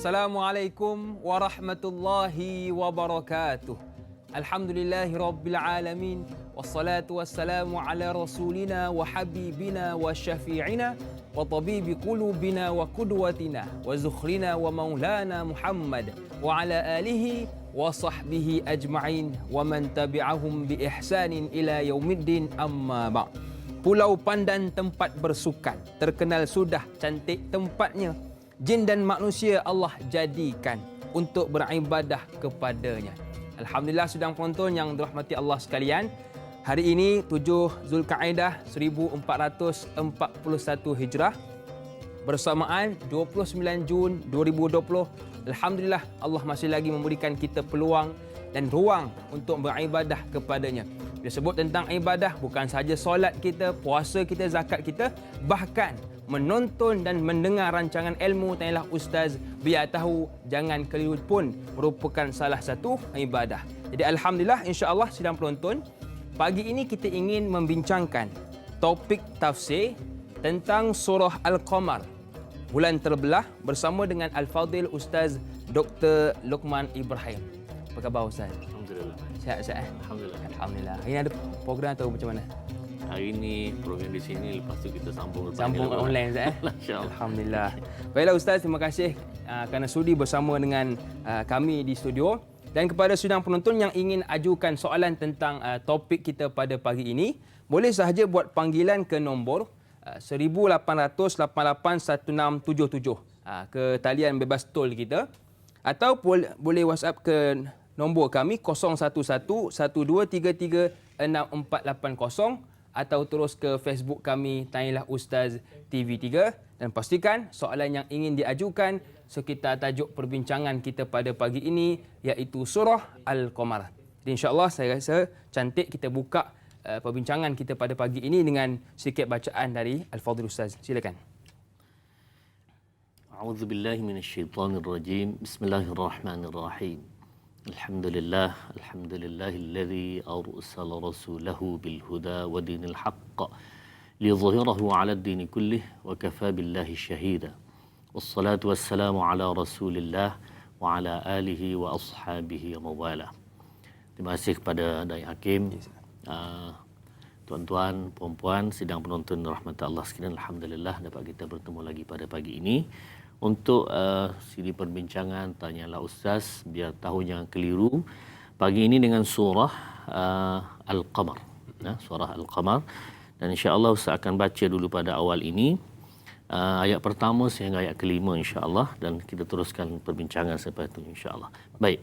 Assalamualaikum warahmatullahi wabarakatuh. Alhamdulillahi rabbil alamin. Wassalatu wassalamu ala rasulina wa habibina wa syafi'ina wa tabibi qulubina wa qudwatina wa zukhrina wa maulana Muhammad wa ala alihi wa sahbihi ajma'in wa man tabi'ahum bi ihsanin ila yaumiddin, amma ba'. Pulau Pandan tempat bersukan, terkenal sudah cantik tempatnya. Jin dan manusia Allah jadikan untuk beribadah kepadanya. Alhamdulillah sidang penonton yang dirahmati Allah sekalian. Hari ini 7 Zulkaidah 1441 Hijrah bersamaan 29 Jun 2020. Alhamdulillah Allah masih lagi memberikan kita peluang dan ruang untuk beribadah kepadanya. Dia sebut tentang ibadah bukan sahaja solat kita, puasa kita, zakat kita, bahkan menonton dan mendengar rancangan ilmu tanyalah ustaz, biar tahu jangan keliru pun merupakan salah satu ibadah. Jadi alhamdulillah, insya-Allah sidang penonton, pagi ini kita ingin membincangkan topik tafsir tentang surah Al-Qamar, bulan terbelah, bersama dengan Al-Fadhil Ustaz Dr. Luqman Ibrahim. Apa khabar Ustaz? Alhamdulillah. Sihat-sihat? Alhamdulillah. Alhamdulillah. Hari ini ada program atau macam mana? Hari ini program di sini, lepas tu kita sambung online Ustaz InsyaAllah. Alhamdulillah. Baiklah Ustaz, terima kasih kerana sudi bersama dengan kami di studio. Dan kepada sidang penonton yang ingin ajukan soalan tentang topik kita pada pagi ini, boleh sahaja buat panggilan ke nombor 1800881677 ke talian bebas tol kita, atau boleh WhatsApp ke nombor kami 0111233680, atau terus ke Facebook kami Tanyalah Ustaz TV3, dan pastikan soalan yang ingin diajukan sekitar tajuk perbincangan kita pada pagi ini, iaitu surah Al-Qamar. Jadi insya-Allah saya rasa cantik kita buka perbincangan kita pada pagi ini dengan sedikit bacaan dari Al-Fadhil Ustaz. Silakan. A'udzubillahi minasyaitonirrajim. Bismillahirrahmanirrahim. Alhamdulillahilladzi arsala rasulahu bil huda wa dinil haqq liyudhhirahu 'ala ad-din kullih wa kafa billahi syahida. Wassalatu wassalamu ala Rasulillah wa ala alihi wa ashabihi wa wala. Terima kasih kepada Dai Hakim, tuan-tuan, puan-puan, sidang penonton rahmat Allah sekalian. Alhamdulillah dapat kita bertemu lagi pada pagi ini untuk siri perbincangan Tanyalah Ustaz, biar tahu jangan keliru. Pagi ini dengan surah Al-Qamar, surah Al-Qamar, dan insya-Allah Ustaz akan baca dulu pada awal ini ayat pertama sehingga ayat kelima insya-Allah, dan kita teruskan perbincangan sampai itu insya-Allah. Baik.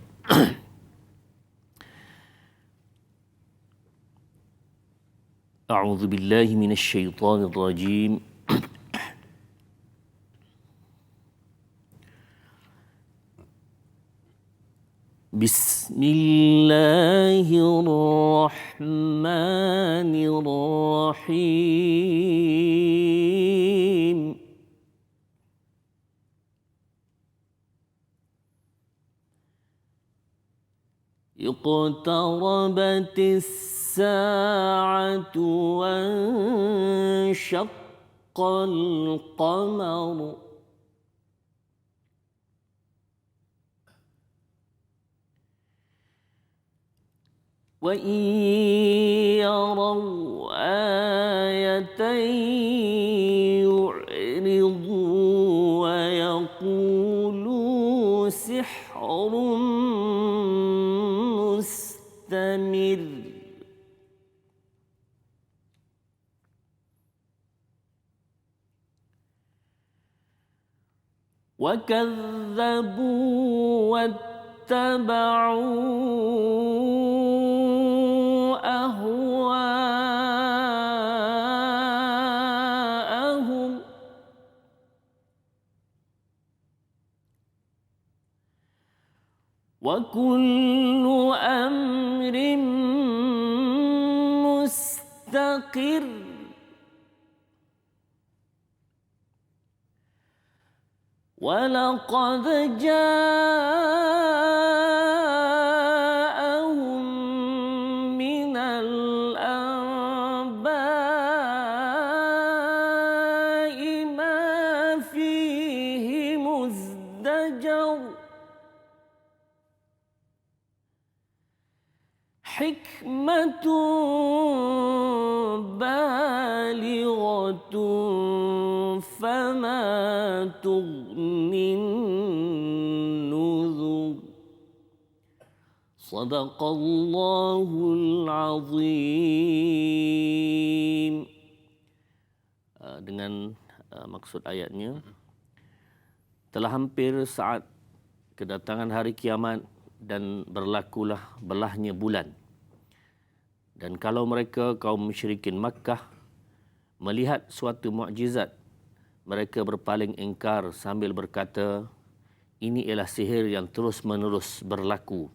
A'udzu billahi minasyaitonir rajim. Bismillahirrahmanirrahim. Iqtarabatis sa'atu wanshaqqal qamaru. وَإِنْ يَرَوْا آيَةً يُعْرِضُوا وَيَقُولُوا سِحْرٌ مُسْتَمِرٌّ وَكَذَّبُوا وَاتَّبَعُوا أهواءهم وكل أمر مستقر ولقد جاءهم من الأنباء ما فيه مزدجر حكمة بالغة فما تغني النذر صدق الله العظيم. Dengan maksud ayatnya, telah hampir saat kedatangan hari kiamat dan berlakulah belahnya bulan. Dan kalau mereka kaum musyrikin Makkah melihat suatu mukjizat, mereka berpaling ingkar sambil berkata, ini ialah sihir yang terus-menerus berlaku.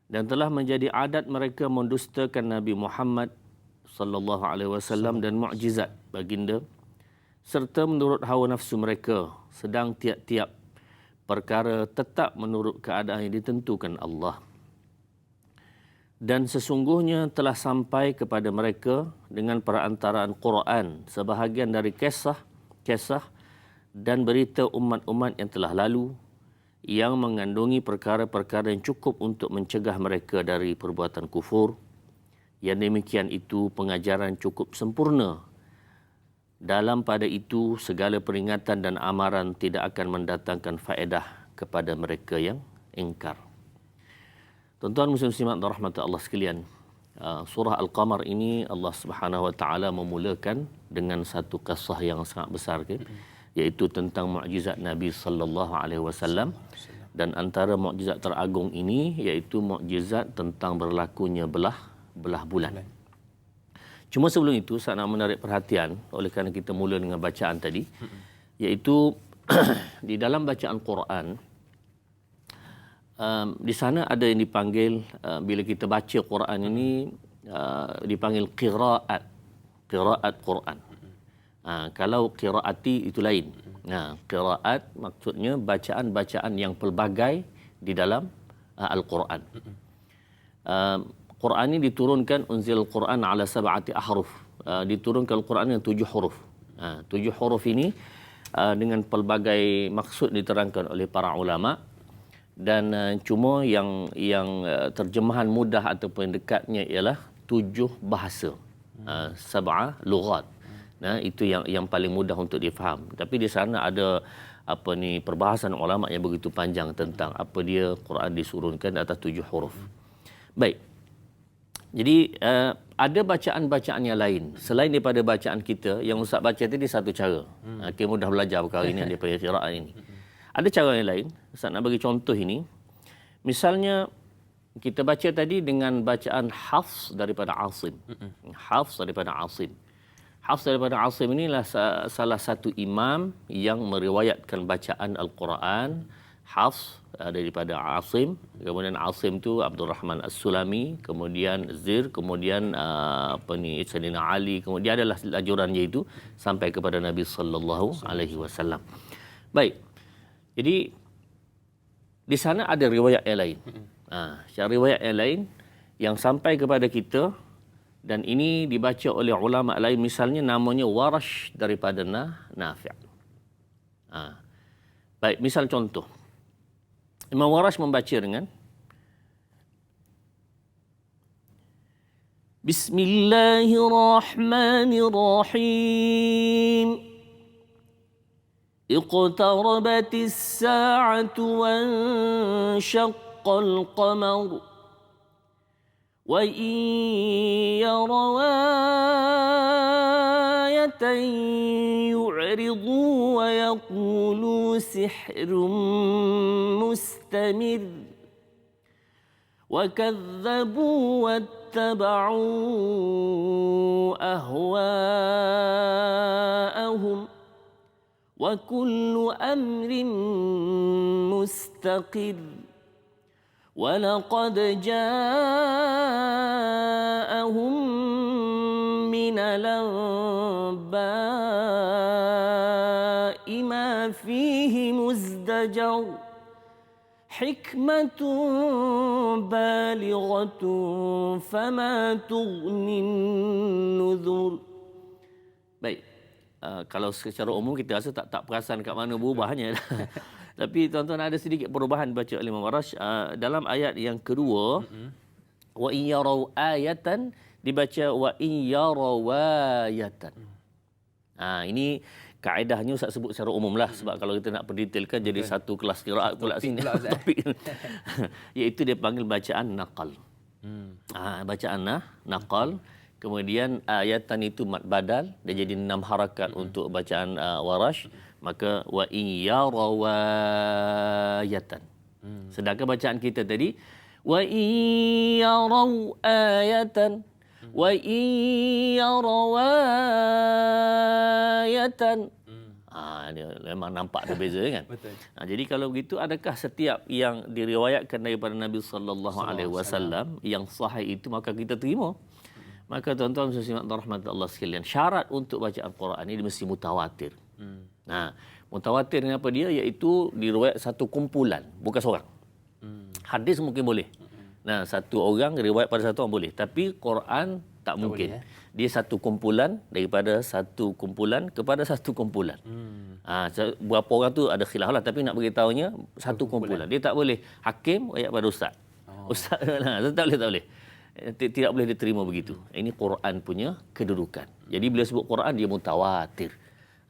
Dan telah menjadi adat mereka mendustakan Nabi Muhammad sallallahu alaihi wasallam dan mukjizat baginda, serta menurut hawa nafsu mereka, sedang tiap-tiap perkara tetap menurut keadaan yang ditentukan Allah. Dan sesungguhnya telah sampai kepada mereka dengan perantaraan Quran sebahagian dari kisah dan berita umat-umat yang telah lalu yang mengandungi perkara-perkara yang cukup untuk mencegah mereka dari perbuatan kufur. Yang demikian itu pengajaran cukup sempurna. Dalam pada itu segala peringatan dan amaran tidak akan mendatangkan faedah kepada mereka yang ingkar. Tuan-tuan muslim-muslimat dan rahmat Allah sekalian, surah Al-Qamar ini Allah Subhanahu wa taala memulakan dengan satu kisah yang sangat besar, iaitu tentang mukjizat Nabi sallallahu alaihi wasallam, dan antara mukjizat teragung ini iaitu mukjizat tentang berlakunya belah bulan. Cuma sebelum itu saya nak menarik perhatian oleh kerana kita mula dengan bacaan tadi, iaitu di dalam bacaan Quran, di sana ada yang dipanggil, bila kita baca Quran ini, dipanggil qiraat Quran. Kalau qiraati itu lain. Qiraat maksudnya bacaan-bacaan yang pelbagai di dalam Al-Quran. Quran ini diturunkan, unzil Quran ala sab'ati ahruf. Diturunkan Al-Quran yang 7 huruf. 7 huruf ini dengan pelbagai maksud diterangkan oleh para ulama. Dan cuma yang terjemahan mudah ataupun dekatnya ialah 7 bahasa, sab'a lughat. Itu yang paling mudah untuk difaham. Tapi di sana ada perbahasan ulama yang begitu panjang tentang apa dia Quran disurunkan atas 7 huruf. Baik. Jadi ada bacaan-bacaan yang lain selain daripada bacaan kita yang Ustaz baca tadi satu cara. Kita mudah belajar perkara ini daripada qiraat ini. Ada cara yang lain. Ustaz nak bagi contoh ini. Misalnya kita baca tadi dengan bacaan Hafs daripada Asim. Hafs daripada Asim inilah salah satu imam yang meriwayatkan bacaan Al-Quran. Hafs daripada Asim. Kemudian Asim tu Abdul Rahman As-Sulami, kemudian Zir, kemudian Sayyidina Ali, kemudian adalah lajurannya itu sampai kepada Nabi sallallahu alaihi wasallam. Baik. Jadi di sana ada riwayat yang lain. Riwayat yang lain yang sampai kepada kita dan ini dibaca oleh ulama lain, misalnya namanya Warash daripada Nafi'. Baik, misal contoh. Imam Warash membaca dengan Bismillahirrahmanirrahim. اقتربت الساعة وانشق القمر وإن يروا آية يعرضوا ويقولوا سحر مستمر وكذبوا واتبعوا أهواءهم وكل أمر مستقر ولقد جاءهم من الأنباء ما فيه مزدجر حكمة بالغة فما تغني النذر. Baik. Kalau secara umum kita rasa tak perasan kat mana berubahnya. Tapi tuan-tuan ada sedikit perubahan baca oleh Imam Warash dalam ayat yang kedua. Wa in yarau ayatan dibaca wa in yarawayatan. Ini kaedahnya Ustaz sebut secara umum lah, sebab kalau kita nak perdetailkan jadi satu kelas qiraat pula sini. Topik. Iaitu dia panggil bacaan naqal. Bacaan naqal. Kemudian ayatan itu mad badal, dia jadi 6 harakat untuk bacaan Warash, maka wa in yarawayatan. Sedangkan bacaan kita tadi wa in yarau ayatan wa in yarawayatan. Dia memang nampak ada beza kan. Betul. Jadi kalau begitu, adakah setiap yang diriwayatkan daripada Nabi sallallahu alaihi wasallam yang sahih itu maka kita terima? Maka tuan-tuan muslimat rahmatullah sekalian, syarat untuk baca Al-Quran ini mesti mutawatir. Mutawatir ni apa dia? Iaitu diriwayat satu kumpulan, bukan seorang. Hadis mungkin boleh. Satu orang riwayat pada satu orang boleh, tapi Quran tak mungkin. Dia satu kumpulan daripada satu kumpulan kepada satu kumpulan. Berapa orang tu ada khilaf lah, tapi nak beritahunya satu kumpulan. Dia tak boleh hakim ayat pada ustaz. Ustaz tak boleh. Tidak boleh diterima begitu. Ini Quran punya kedudukan. Jadi bila sebut Quran dia mutawatir.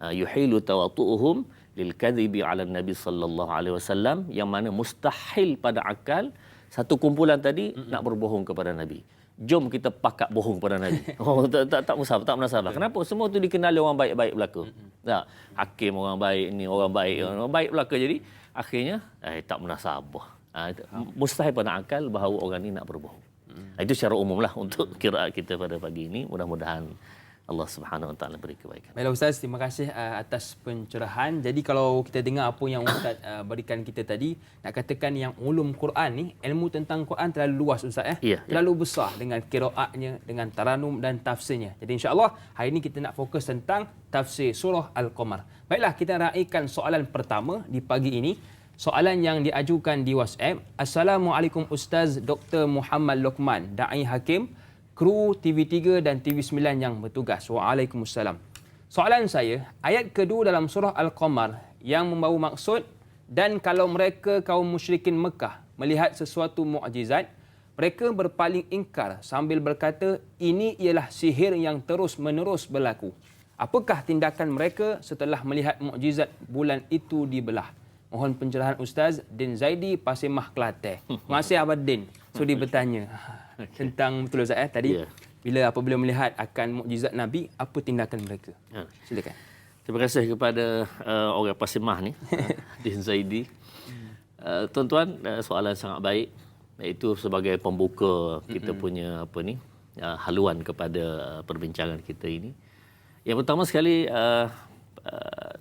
Yuhilu tawatu'uhum lil kadhibi 'ala Nabi sallallahu alaihi wasallam, yang mana mustahil pada akal satu kumpulan tadi nak berbohong kepada Nabi. Jom kita pakat bohong kepada Nabi. Tak munasabah. Kenapa? Semua tu dikenali orang baik-baik belaka. Hakim orang baik, ni orang baik belaka, jadi akhirnya tak munasabah. Mustahil pada akal bahawa orang ni nak berbohong. Itu secara umumlah untuk qiraat kita pada pagi ini. Mudah-mudahan Allah Subhanahu Wa Taala beri kebaikan. Baiklah Ustaz, terima kasih atas pencerahan. Jadi kalau kita dengar apa yang Ustaz berikan kita tadi, nak katakan yang ulum Quran ni, ilmu tentang Quran terlalu luas Ustaz terlalu besar dengan qiraatnya, dengan taranum dan tafsirnya. Jadi insya-Allah hari ini kita nak fokus tentang tafsir surah Al-Qamar. Baiklah, kita raikan soalan pertama di pagi ini. Soalan yang diajukan di WhatsApp. Assalamualaikum Ustaz Dr. Muhammad Lokman, Da'i Hakim, kru TV3 dan TV9 yang bertugas. Waalaikumsalam. Soalan saya, ayat kedua dalam surah Al-Qamar yang membawa maksud, dan kalau mereka kaum musyrikin Mekah melihat sesuatu mukjizat, mereka berpaling ingkar sambil berkata, ini ialah sihir yang terus-menerus berlaku. Apakah tindakan mereka setelah melihat mukjizat bulan itu dibelah? Mohon pencerahan Ustaz. Din Zaidi, Pasimah, Kelantan. Terima kasih Abang Din sudi bertanya tentang betul Ustaz tadi apabila melihat akan mukjizat Nabi, apa tindakan mereka? Silakan. Terima kasih kepada orang Pasimah ni, Din Zaidi. Tuan-tuan, soalan sangat baik, iaitu sebagai pembuka kita punya haluan kepada perbincangan kita ini. Yang pertama sekali,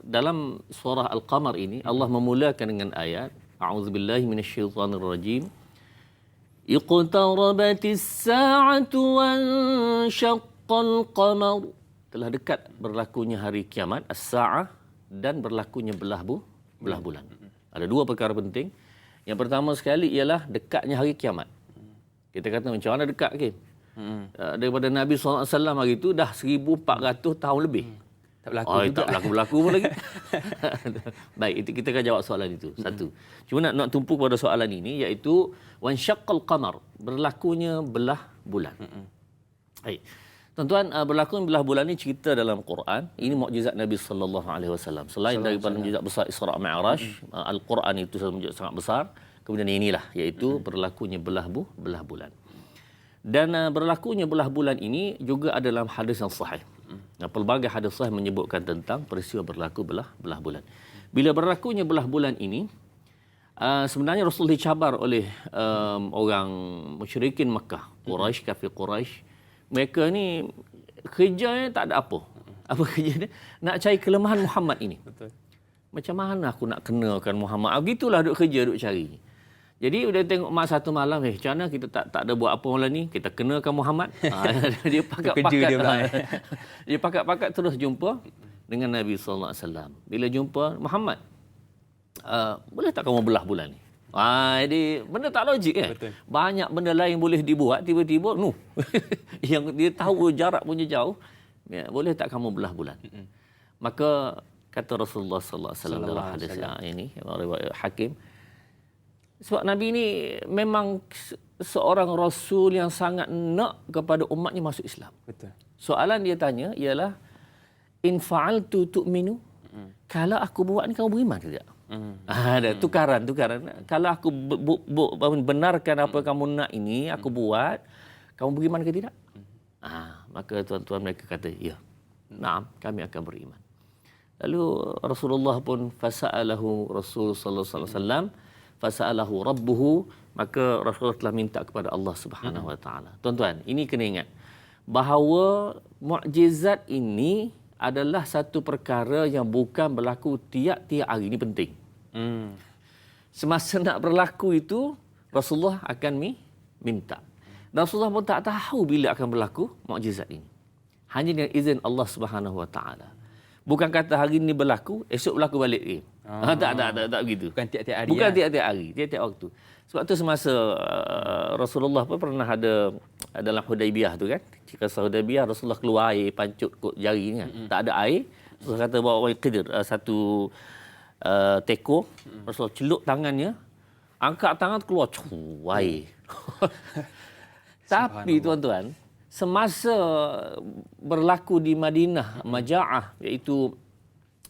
dalam surah Al-Qamar ini Allah memulakan dengan ayat A'udzubillahi minasyaitonirrajim. Iqtarabatis sa'atu wanshaqqal qamar. Telah dekat berlakunya hari kiamat, as-sa'ah, dan berlakunya belah bulan. Ada dua perkara penting. Yang pertama sekali ialah dekatnya hari kiamat. Kita kata macam mana dekat ke? Daripada Nabi SAW hari itu dah 1400 tahun lebih. Tak berlaku pun lagi. Baik, itu kita akan jawab soalan itu. Satu. Cuma nak tumpu pada soalan ini, iaitu wansyaqqal qamar, berlakunya belah bulan. Baik. Tuan-tuan, berlakunya belah bulan ini cerita dalam Quran. Ini mukjizat Nabi sallallahu alaihi wasallam. Selain daripada mukjizat besar Isra Mi'raj, Al-Quran itu satu mukjizat sangat besar. Kemudian inilah, iaitu berlakunya belah bulan. Dan berlakunya belah bulan ini juga ada dalam hadis yang sahih. Pelbagai hadis sahih menyebutkan tentang peristiwa berlaku belah bulan. Bila berlakunya belah bulan ini, sebenarnya Rasul dicabar oleh orang musyrikin Makkah, Quraisy, kafir Quraisy. Mereka ni kerjanya tak ada apa. Apa kerja dia? Nak cari kelemahan Muhammad ini. Betul. Macam mana aku nak kenakan Muhammad? Begitulah duk kerja, duk cari. Jadi dia tengok mak satu malam, macam mana kita tak ada buat apa malam ni, kita kenakan Muhammad. Dia pakat-pakat. Dia pakat-pakat terus jumpa dengan Nabi sallallahu alaihi wasallam. Bila jumpa Muhammad, boleh tak kamu belah bulan ni? Jadi benda tak logik kan? Betul. Banyak benda lain boleh dibuat, tiba-tiba yang dia tahu jarak punya jauh, boleh tak kamu belah bulan? Maka kata Rasulullah sallallahu alaihi wasallam dalam hadis ini riwayat Hakim, Sebab Nabi ni memang seorang Rasul yang sangat nak kepada umatnya masuk Islam. Betul. Soalan dia tanya ialah, in fa'altu tu'minu? Kalau aku buat ni, kamu beriman ke tidak? Ada tukaran. Kalau aku benarkan apa kamu nak ini, aku buat, kamu beriman ke tidak? Maka tuan-tuan mereka kata, ya. Naam, kami akan beriman. Lalu Rasulullah pun fasa'alahu Rasul sallallahu alaihi wasallam, fasa'alahu rabbuhu, maka Rasulullah telah minta kepada Allah Subhanahu wa taala. Tuan-tuan, ini kena ingat bahawa mukjizat ini adalah satu perkara yang bukan berlaku tiap-tiap hari. Ini penting. Semasa nak berlaku itu, Rasulullah akan minta. Dan Rasulullah pun tak tahu bila akan berlaku mukjizat ini. Hanya dengan izin Allah Subhanahu wa taala. Bukan kata hari ini berlaku, esok berlaku balik. Tak begitu. Bukan tiap-tiap hari. Bukan tiap-tiap hari, tiap-tiap waktu. Sebab tu semasa Rasulullah pun pernah ada dalam Hudaibiyah tu kan. Kisah Hudaibiyah, Rasulullah keluar air pancut kot jari ni kan. Tak ada air. Rasulullah kata bawa air qidir, satu teko. Rasulullah celup tangannya, angkat tangan keluar air. Tapi tuan-tuan, semasa berlaku di Madinah maja'ah, iaitu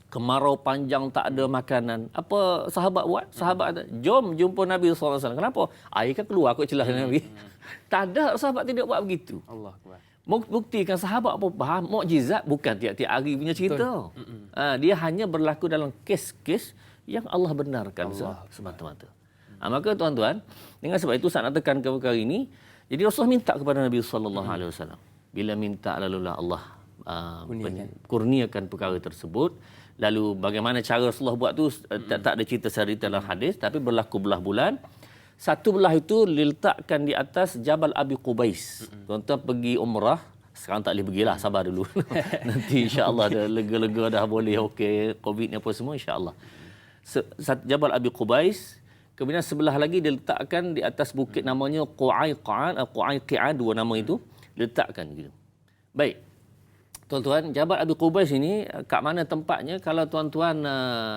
kemarau panjang, tak ada makanan, apa sahabat buat? Sahabat kata, jom jumpa Nabi SAW. Kenapa? Air kan keluar kot celah Nabi. Tak ada, sahabat tidak buat begitu. Allah Akbar. Buktikan sahabat apa faham mukjizat bukan tiap-tiap hari punya cerita. Dia hanya berlaku dalam kes-kes yang Allah benarkan semata-mata. Maka tuan-tuan, dengan sebab itu saat nak tekan ke perkara ini, jadi Rasulullah minta kepada Nabi SAW. Bila minta, lalulah Allah kurniakan perkara tersebut. Lalu bagaimana cara Rasulullah buat tu tak ada cerita secara dalam hadis, tapi berlaku belah bulan. Satu belah itu diletakkan di atas Jabal Abi Qubais. Tuan-tuan pergi umrah, sekarang tak boleh pergilah, sabar dulu. Nanti insya-Allah dah lega-lega dah boleh okey, Covid ni apa semua insya-Allah. Jabal Abi Qubais. Kemudian sebelah lagi diletakkan di atas bukit namanya Qu'aiqi'an, dua nama itu diletakkan gitu. Baik. Tuan-tuan, Jabal Abi Qubais ini kat mana tempatnya? Kalau tuan-tuan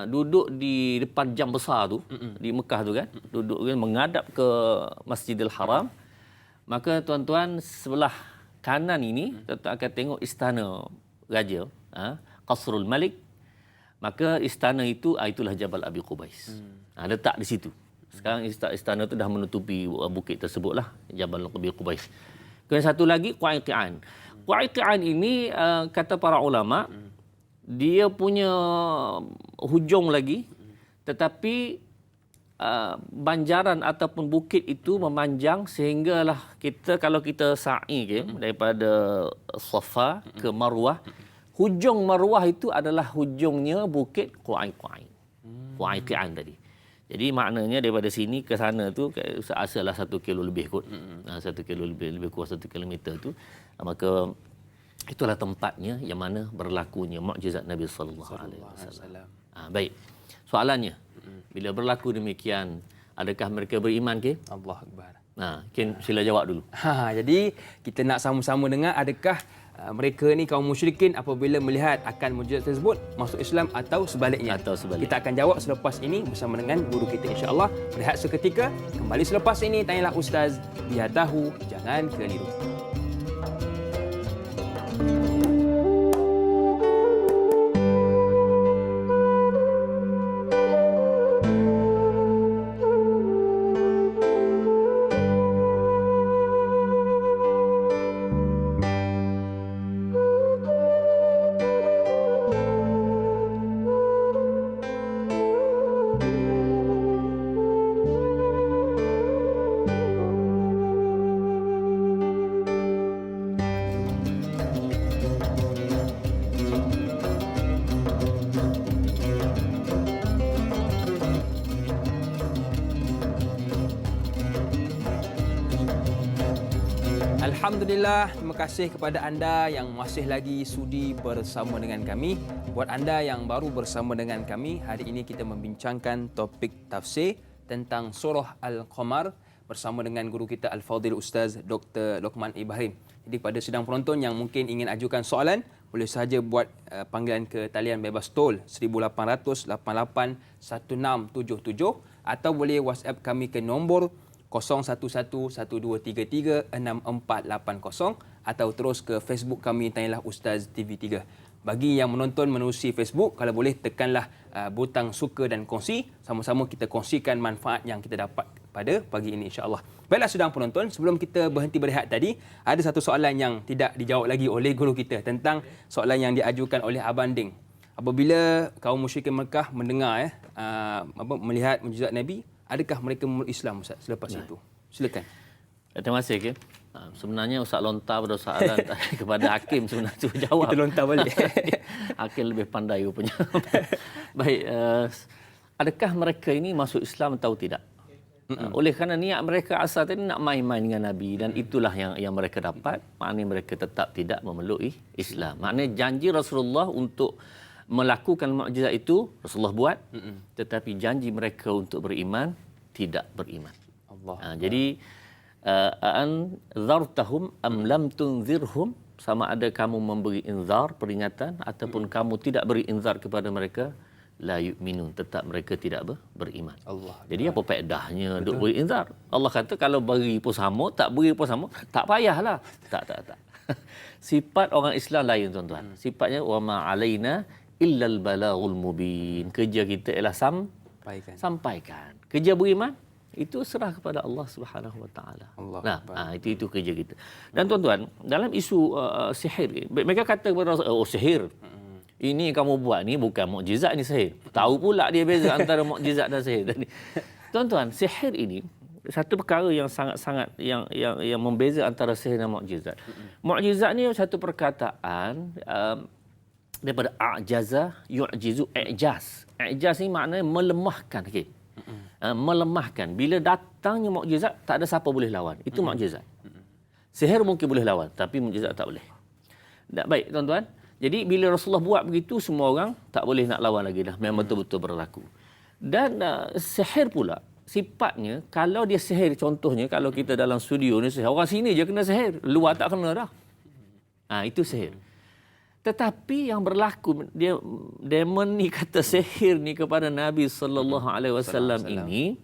duduk di depan jam besar tu, di Mekah tu kan, duduk kan menghadap ke Masjidil Haram, maka tuan-tuan sebelah kanan ini tuan-tuan akan tengok istana raja, Qasrul Malik. Maka istana itu itulah Jabal Abi Qubais. Letak di situ. Sekarang istana itu dah menutupi bukit tersebutlah, Jabal Abi Qubais. Kemudian satu lagi Qu'aiqi'an. Qu'aiqi'an ini kata para ulama, dia punya hujung lagi, tetapi banjaran ataupun bukit itu memanjang sehinggalah kita, kalau kita sa'i daripada Safa ke Marwah, hujung Marwah itu adalah hujungnya bukit Qu'aiqi'an tadi. Jadi maknanya daripada sini ke sana tu asalah 1 kilo lebih kot. 1 kilo lebih kurang 1 kilometer tu. Maka itulah tempatnya yang mana berlakunya mukjizat Nabi sallallahu alaihi wasallam. Baik. Soalannya, bila berlaku demikian, adakah mereka beriman ke? Allah Akbar. Ken sila jawab dulu. Jadi kita nak sama-sama dengar, adakah mereka ni kaum musyrikin apabila melihat akan mukjizat tersebut masuk Islam atau sebaliknya. Kita akan jawab selepas ini bersama dengan guru kita insya-Allah. Rehat seketika, kembali selepas ini Tanyalah Ustaz, biar tahu jangan keliru. Alhamdulillah, terima kasih kepada anda yang masih lagi sudi bersama dengan kami. Buat anda yang baru bersama dengan kami, hari ini kita membincangkan topik tafsir tentang surah Al-Qamar bersama dengan guru kita Al-Fadhil Ustaz Dr. Luqman Ibrahim. Jadi pada sidang penonton yang mungkin ingin ajukan soalan, boleh sahaja buat panggilan ke talian bebas tol 1800 88 1677 atau boleh WhatsApp kami ke nombor 011123364480 atau terus ke Facebook kami Tanyalah Ustaz TV3. Bagi yang menonton menerusi Facebook, kalau boleh tekanlah butang suka dan kongsi. Sama-sama kita kongsikan manfaat yang kita dapat pada pagi ini insya-Allah. Baiklah sedang penonton, sebelum kita berhenti berehat tadi, ada satu soalan yang tidak dijawab lagi oleh guru kita tentang soalan yang diajukan oleh Abang Ding. Apabila kaum musyrikin Mekah mendengar melihat mukjizat Nabi, adakah mereka memeluk Islam Ustaz selepas itu? Silakan. Terima kasih, Hakim. Sebenarnya Ustaz lontar pada soalan kepada Hakim sebenarnya tu jawab. Kita lontar balik. Hakim lebih pandai rupanya. Baik, adakah mereka ini masuk Islam atau tidak? Oleh kerana niat mereka asal tadi nak main-main dengan Nabi dan itulah yang mereka dapat, maknanya mereka tetap tidak memeluk Islam. Maknanya janji Rasulullah untuk melakukan mukjizat itu Rasulullah buat, tetapi janji mereka untuk beriman tidak beriman. Allah. Jadi an zartahum am lam tunzirhum, sama ada kamu memberi inzar peringatan ataupun kamu tidak beri inzar kepada mereka, la yu'minun, tetap mereka tidak beriman. Allah. Jadi apa faedahnya duk beri inzar? Allah kata kalau beri pun sama, tak beri pun sama, tak payahlah. Tak. Sifat orang Islam lain tuan-tuan. Sifatnya wa ma alaina illal balaghul mubin. Kerja kita ialah sampaikan. Kerja beriman itu serah kepada Allah Subhanahu Wa Taala. Nah, itu kerja kita. Dan tuan-tuan, dalam isu sihir, mereka kata kepada Rasul, oh sihir. Ini kamu buat ni bukan mukjizat, ni sihir. Tahu pula dia beza antara mukjizat dan sihir. Tuan-tuan, sihir ini satu perkara yang sangat-sangat yang membeza antara sihir dan mukjizat. Mukjizat ni satu perkataan daripada a'jaza yu'jizu, i'jaz. I'jaz ni maknanya melemahkan, okey. Melemahkan. Bila datangnya mukjizat, tak ada siapa boleh lawan. Itu mukjizat. Sihir mungkin boleh lawan, tapi mukjizat tak boleh. Baik, tuan-tuan. Jadi bila Rasulullah buat begitu, semua orang tak boleh nak lawan lagi dah. Memang betul-betul berlaku. Dan sihir pula, sifatnya, kalau dia sihir, contohnya, kalau kita dalam studio ni sihir, orang sini je kena sihir. Luar tak kena dah. Itu sihir. Tetapi yang berlaku, demon ni kata sihir ni kepada Nabi sallallahu alaihi wasallam ini,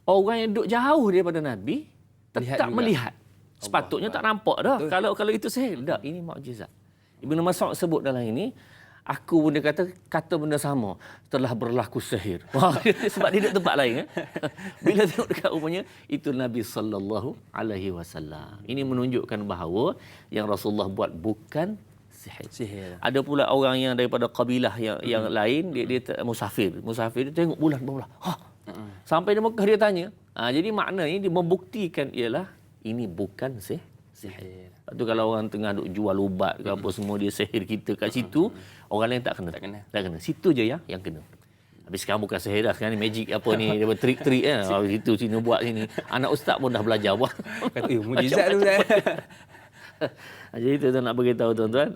orang yang duduk jauh daripada Nabi tetap melihat. Sepatutnya tak nampak dah kalau itu sihir. Tak, ini mukjizat. Ibnu Mas'ud sebut dalam ini, aku pun dia kata benda sama telah berlaku sihir. Sebab dia duduk tempat lain. Bila tengok dekat rupanya, itu Nabi sallallahu alaihi wasallam. Ini menunjukkan bahawa yang Rasulullah buat bukan sihir. Ada pula orang yang daripada kabilah yang lain, dia musafir dia tengok bulan. Sampai di Mekah dia tanya. Jadi maknanya dia membuktikan ialah ini bukan sihir. Lepas tu kalau orang tengah duk jual ubat ke apa semua, dia sihir kita kat situ, orang lain tak kena. Situ je yang kena. Habis sekarang bukan sihir dah, sekarang ni magic apa ni, dia trik-trik kan. Situ sini buat sini. Anak ustaz pun dah belajar buat. Kata mukjizat tu kan. Jadi itu nak beritahu tuan-tuan,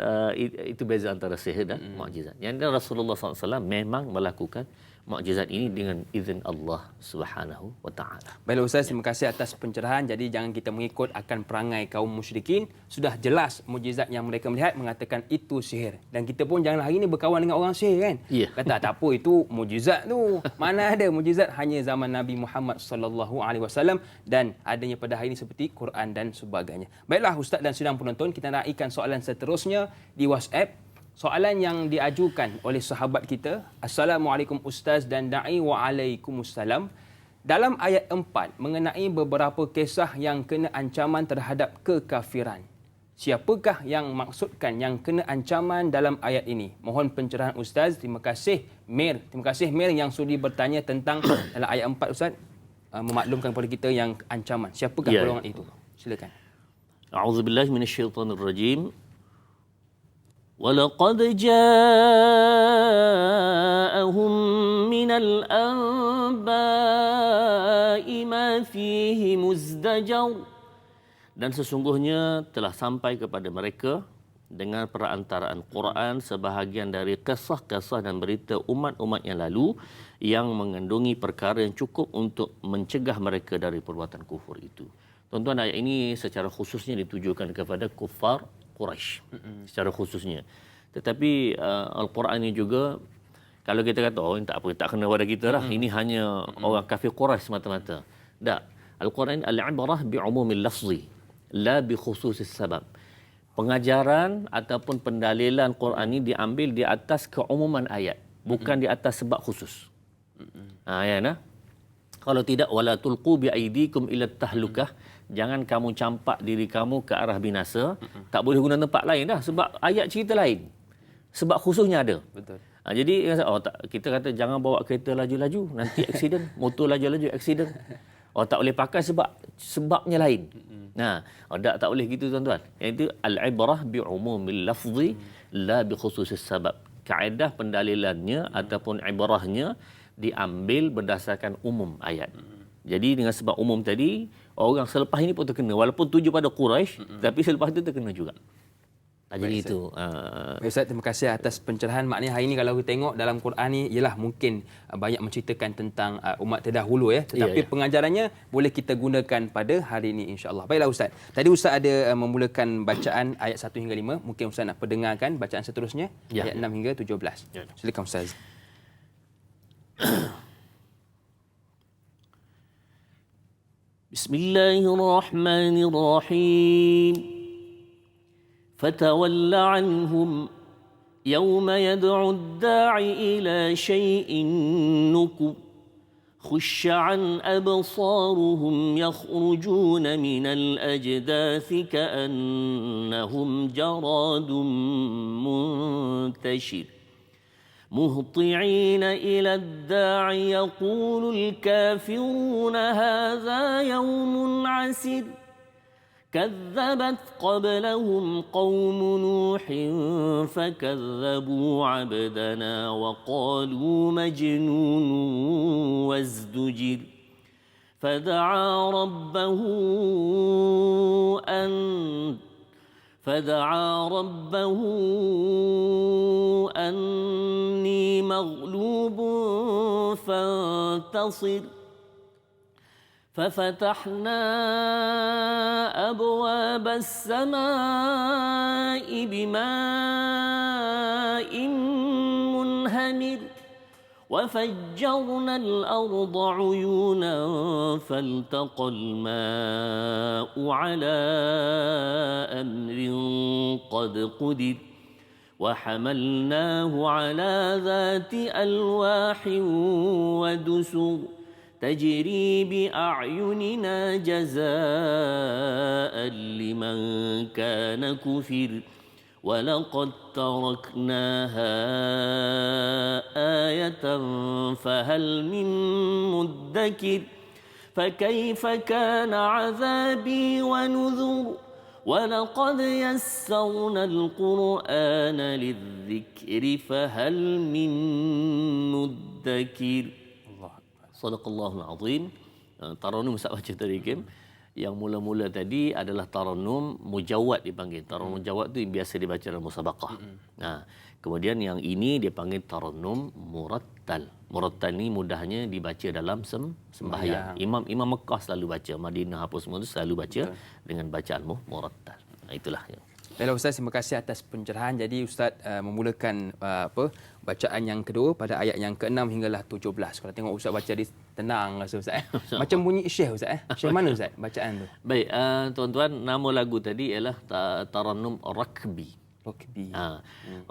itu beza antara sihir dan mukjizat. Yang Rasulullah SAW memang melakukan mukjizat ini dengan izin Allah Subhanahu Wa Taala. Baiklah Ustaz, terima kasih atas pencerahan. Jadi jangan kita mengikut akan perangai kaum musyrikin. Sudah jelas mukjizat yang mereka melihat mengatakan itu sihir. Dan kita pun jangan hari ini berkawan dengan orang sihir kan. Yeah. Kata tak apa, itu mukjizat tu. Mana ada mukjizat hanya zaman Nabi Muhammad sallallahu alaihi wasallam dan adanya pada hari ini seperti Quran dan sebagainya. Baiklah Ustaz dan sidang penonton, kita naikkan soalan seterusnya di WhatsApp. Soalan yang diajukan oleh sahabat kita, Assalamualaikum Ustaz dan Da'i, Waalaikumsalam. Dalam ayat 4 mengenai beberapa kisah yang kena ancaman terhadap kekafiran. Siapakah yang maksudkan yang kena ancaman dalam ayat ini? Mohon pencerahan Ustaz. Terima kasih Mir. Terima kasih Mir yang sudi bertanya tentang dalam ayat 4 Ustaz, memaklumkan kepada kita yang ancaman. Siapakah golongan itu? Silakan. A'udzubillahi minasyaitonirrajim. وَلَقَدْ جَاءَهُمْ مِنَ الْأَنْبَاءِ مَا فِيهِ مُزْدَجَرٌ. Dan sesungguhnya telah sampai kepada mereka dengan perantaraan Quran sebahagian dari kisah-kisah dan berita umat-umat yang lalu yang mengandungi perkara yang cukup untuk mencegah mereka dari perbuatan kufur itu. Tuan-tuan, ayat ini secara khususnya ditujukan kepada kufar Quraisy secara khususnya. Tetapi Al-Quran ini juga Kalau kita kata, oh tak apa, tak kena pada kita lah. Ini hanya orang kafir Quraisy semata-mata. Tak. Al-Quran al-ibrah bi'umumil lafzi, la bi khususis sabab. Pengajaran ataupun pendalilan Quran ini diambil di atas keumuman ayat, bukan di atas sebab khusus. Ya, nah. Kalau tidak, wala tulqu bi aidikum ila tahlukah, jangan kamu campak diri kamu ke arah binasa. Tak boleh guna tempat lain dah sebab ayat cerita lain. Sebab khususnya ada. Betul. Jadi kita kata jangan bawa kereta laju-laju, nanti aksiden. Motor laju-laju, aksiden. Tak boleh pakai sebabnya lain. Tak boleh gitu tuan-tuan. Iaitu al-ibrah bi'umumil lafzi la bi khususis sabab. Kaedah pendalilannya ataupun ibrahnya diambil berdasarkan umum ayat. Jadi dengan sebab umum tadi, orang selepas ini pun terkena. Walaupun tuju pada Quraisy, tapi selepas itu terkena juga. Jadi itu. Ustaz, terima kasih atas pencerahan. Maknanya hari ini kalau kita tengok dalam Quran ni, ialah mungkin banyak menceritakan tentang umat terdahulu ya. Tetapi pengajarannya boleh kita gunakan pada hari ini insya-Allah. Baiklah Ustaz. Tadi Ustaz ada memulakan bacaan ayat 1 hingga 5. Mungkin Ustaz nak perdengarkan bacaan seterusnya ayat 6 hingga 17. Silakan Ustaz. Bismillahirrahmanirrahim. فتول عنهم يوم يدعو الداع إلى شيء نكر خش عن أبصارهم يخرجون من الأجداث كأنهم جراد منتشر مهطعين إلى الداع يقول الكافرون هذا يوم عسر كذبت قبلهم قوم نوح فكذبوا عبدنا وقالوا مجنون وازدجر فدعا ربه أني مغلوب فانتصر ففتحنا أبواب السماء بماء منهمر وفجرنا الأرض عيونا فالتقى الماء على أمر قد قدر وحملناه على ذات ألواح ودسر تجري بأعيننا جزاء لمن كان كفر ولقد تركناها آية فهل من مدكر فكيف كان عذابي ونذر ولقد يسرنا القرآن للذكر فهل من مدكر. Sadaqallahul Azim. Taranum Ustaz baca tadi Kim. Yang mula-mula tadi adalah taranum mujawad dipanggil. Taranum mujawad tu biasa dibaca dalam musabaqah. Kemudian yang ini dia panggil taranum murattal. Murattal ni mudahnya dibaca dalam sembahyang. Imam Mekah selalu baca, Madinah apa semua tu selalu baca dengan bacaan murattal. Itulah ya. Baiklah Ustaz, terima kasih atas pencerahan. Jadi Ustaz memulakan bacaan yang kedua pada ayat yang ke-6 hinggalah 17. Kalau tengok Ustaz baca dia tenang rasa Ustaz. Macam bunyi Syekh Ustaz. Syekh mana Ustaz bacaan tu? Baik, tuan-tuan, nama lagu tadi ialah Taranum Rakbi.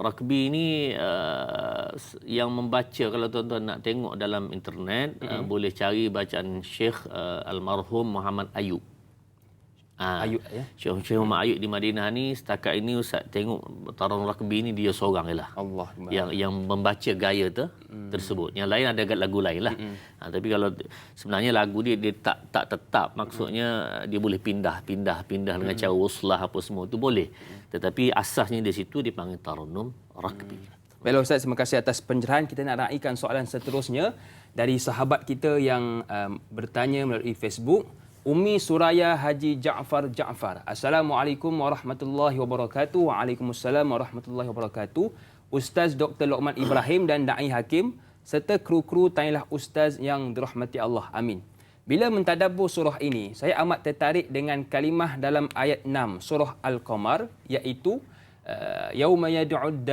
Rakbi ini yang membaca, kalau tuan-tuan nak tengok dalam internet, boleh cari bacaan Syekh almarhum Muhammad Ayub. Ayub ya. Syekh Muhammad Ayub di Madinah ni setakat ini Ustaz tengok Taranum Rakbi ni dia seorang jelah. Allah yang membaca gaya tersebut. Yang lain ada lagu lain lah. Tapi kalau sebenarnya lagu dia tak tetap, maksudnya dia boleh pindah dengan cara uslah apa semua tu boleh. Tetapi asasnya di situ dipanggil Taranum Rakbi. Baiklah Ustaz, terima kasih atas pencerahan. Kita nak raikan soalan seterusnya dari sahabat kita yang bertanya melalui Facebook. Umi Suraya Haji Ja'far. Assalamualaikum warahmatullahi wabarakatuh. Waalaikumsalam warahmatullahi wabarakatuh. Ustaz Dr. Luqman Ibrahim dan Da'i Hakim serta kru-kru tanyalah Ustaz yang dirahmati Allah. Amin. Bila mentadabbur surah ini, saya amat tertarik dengan kalimah dalam ayat 6 surah Al-Qamar, iaitu yauma yad'ud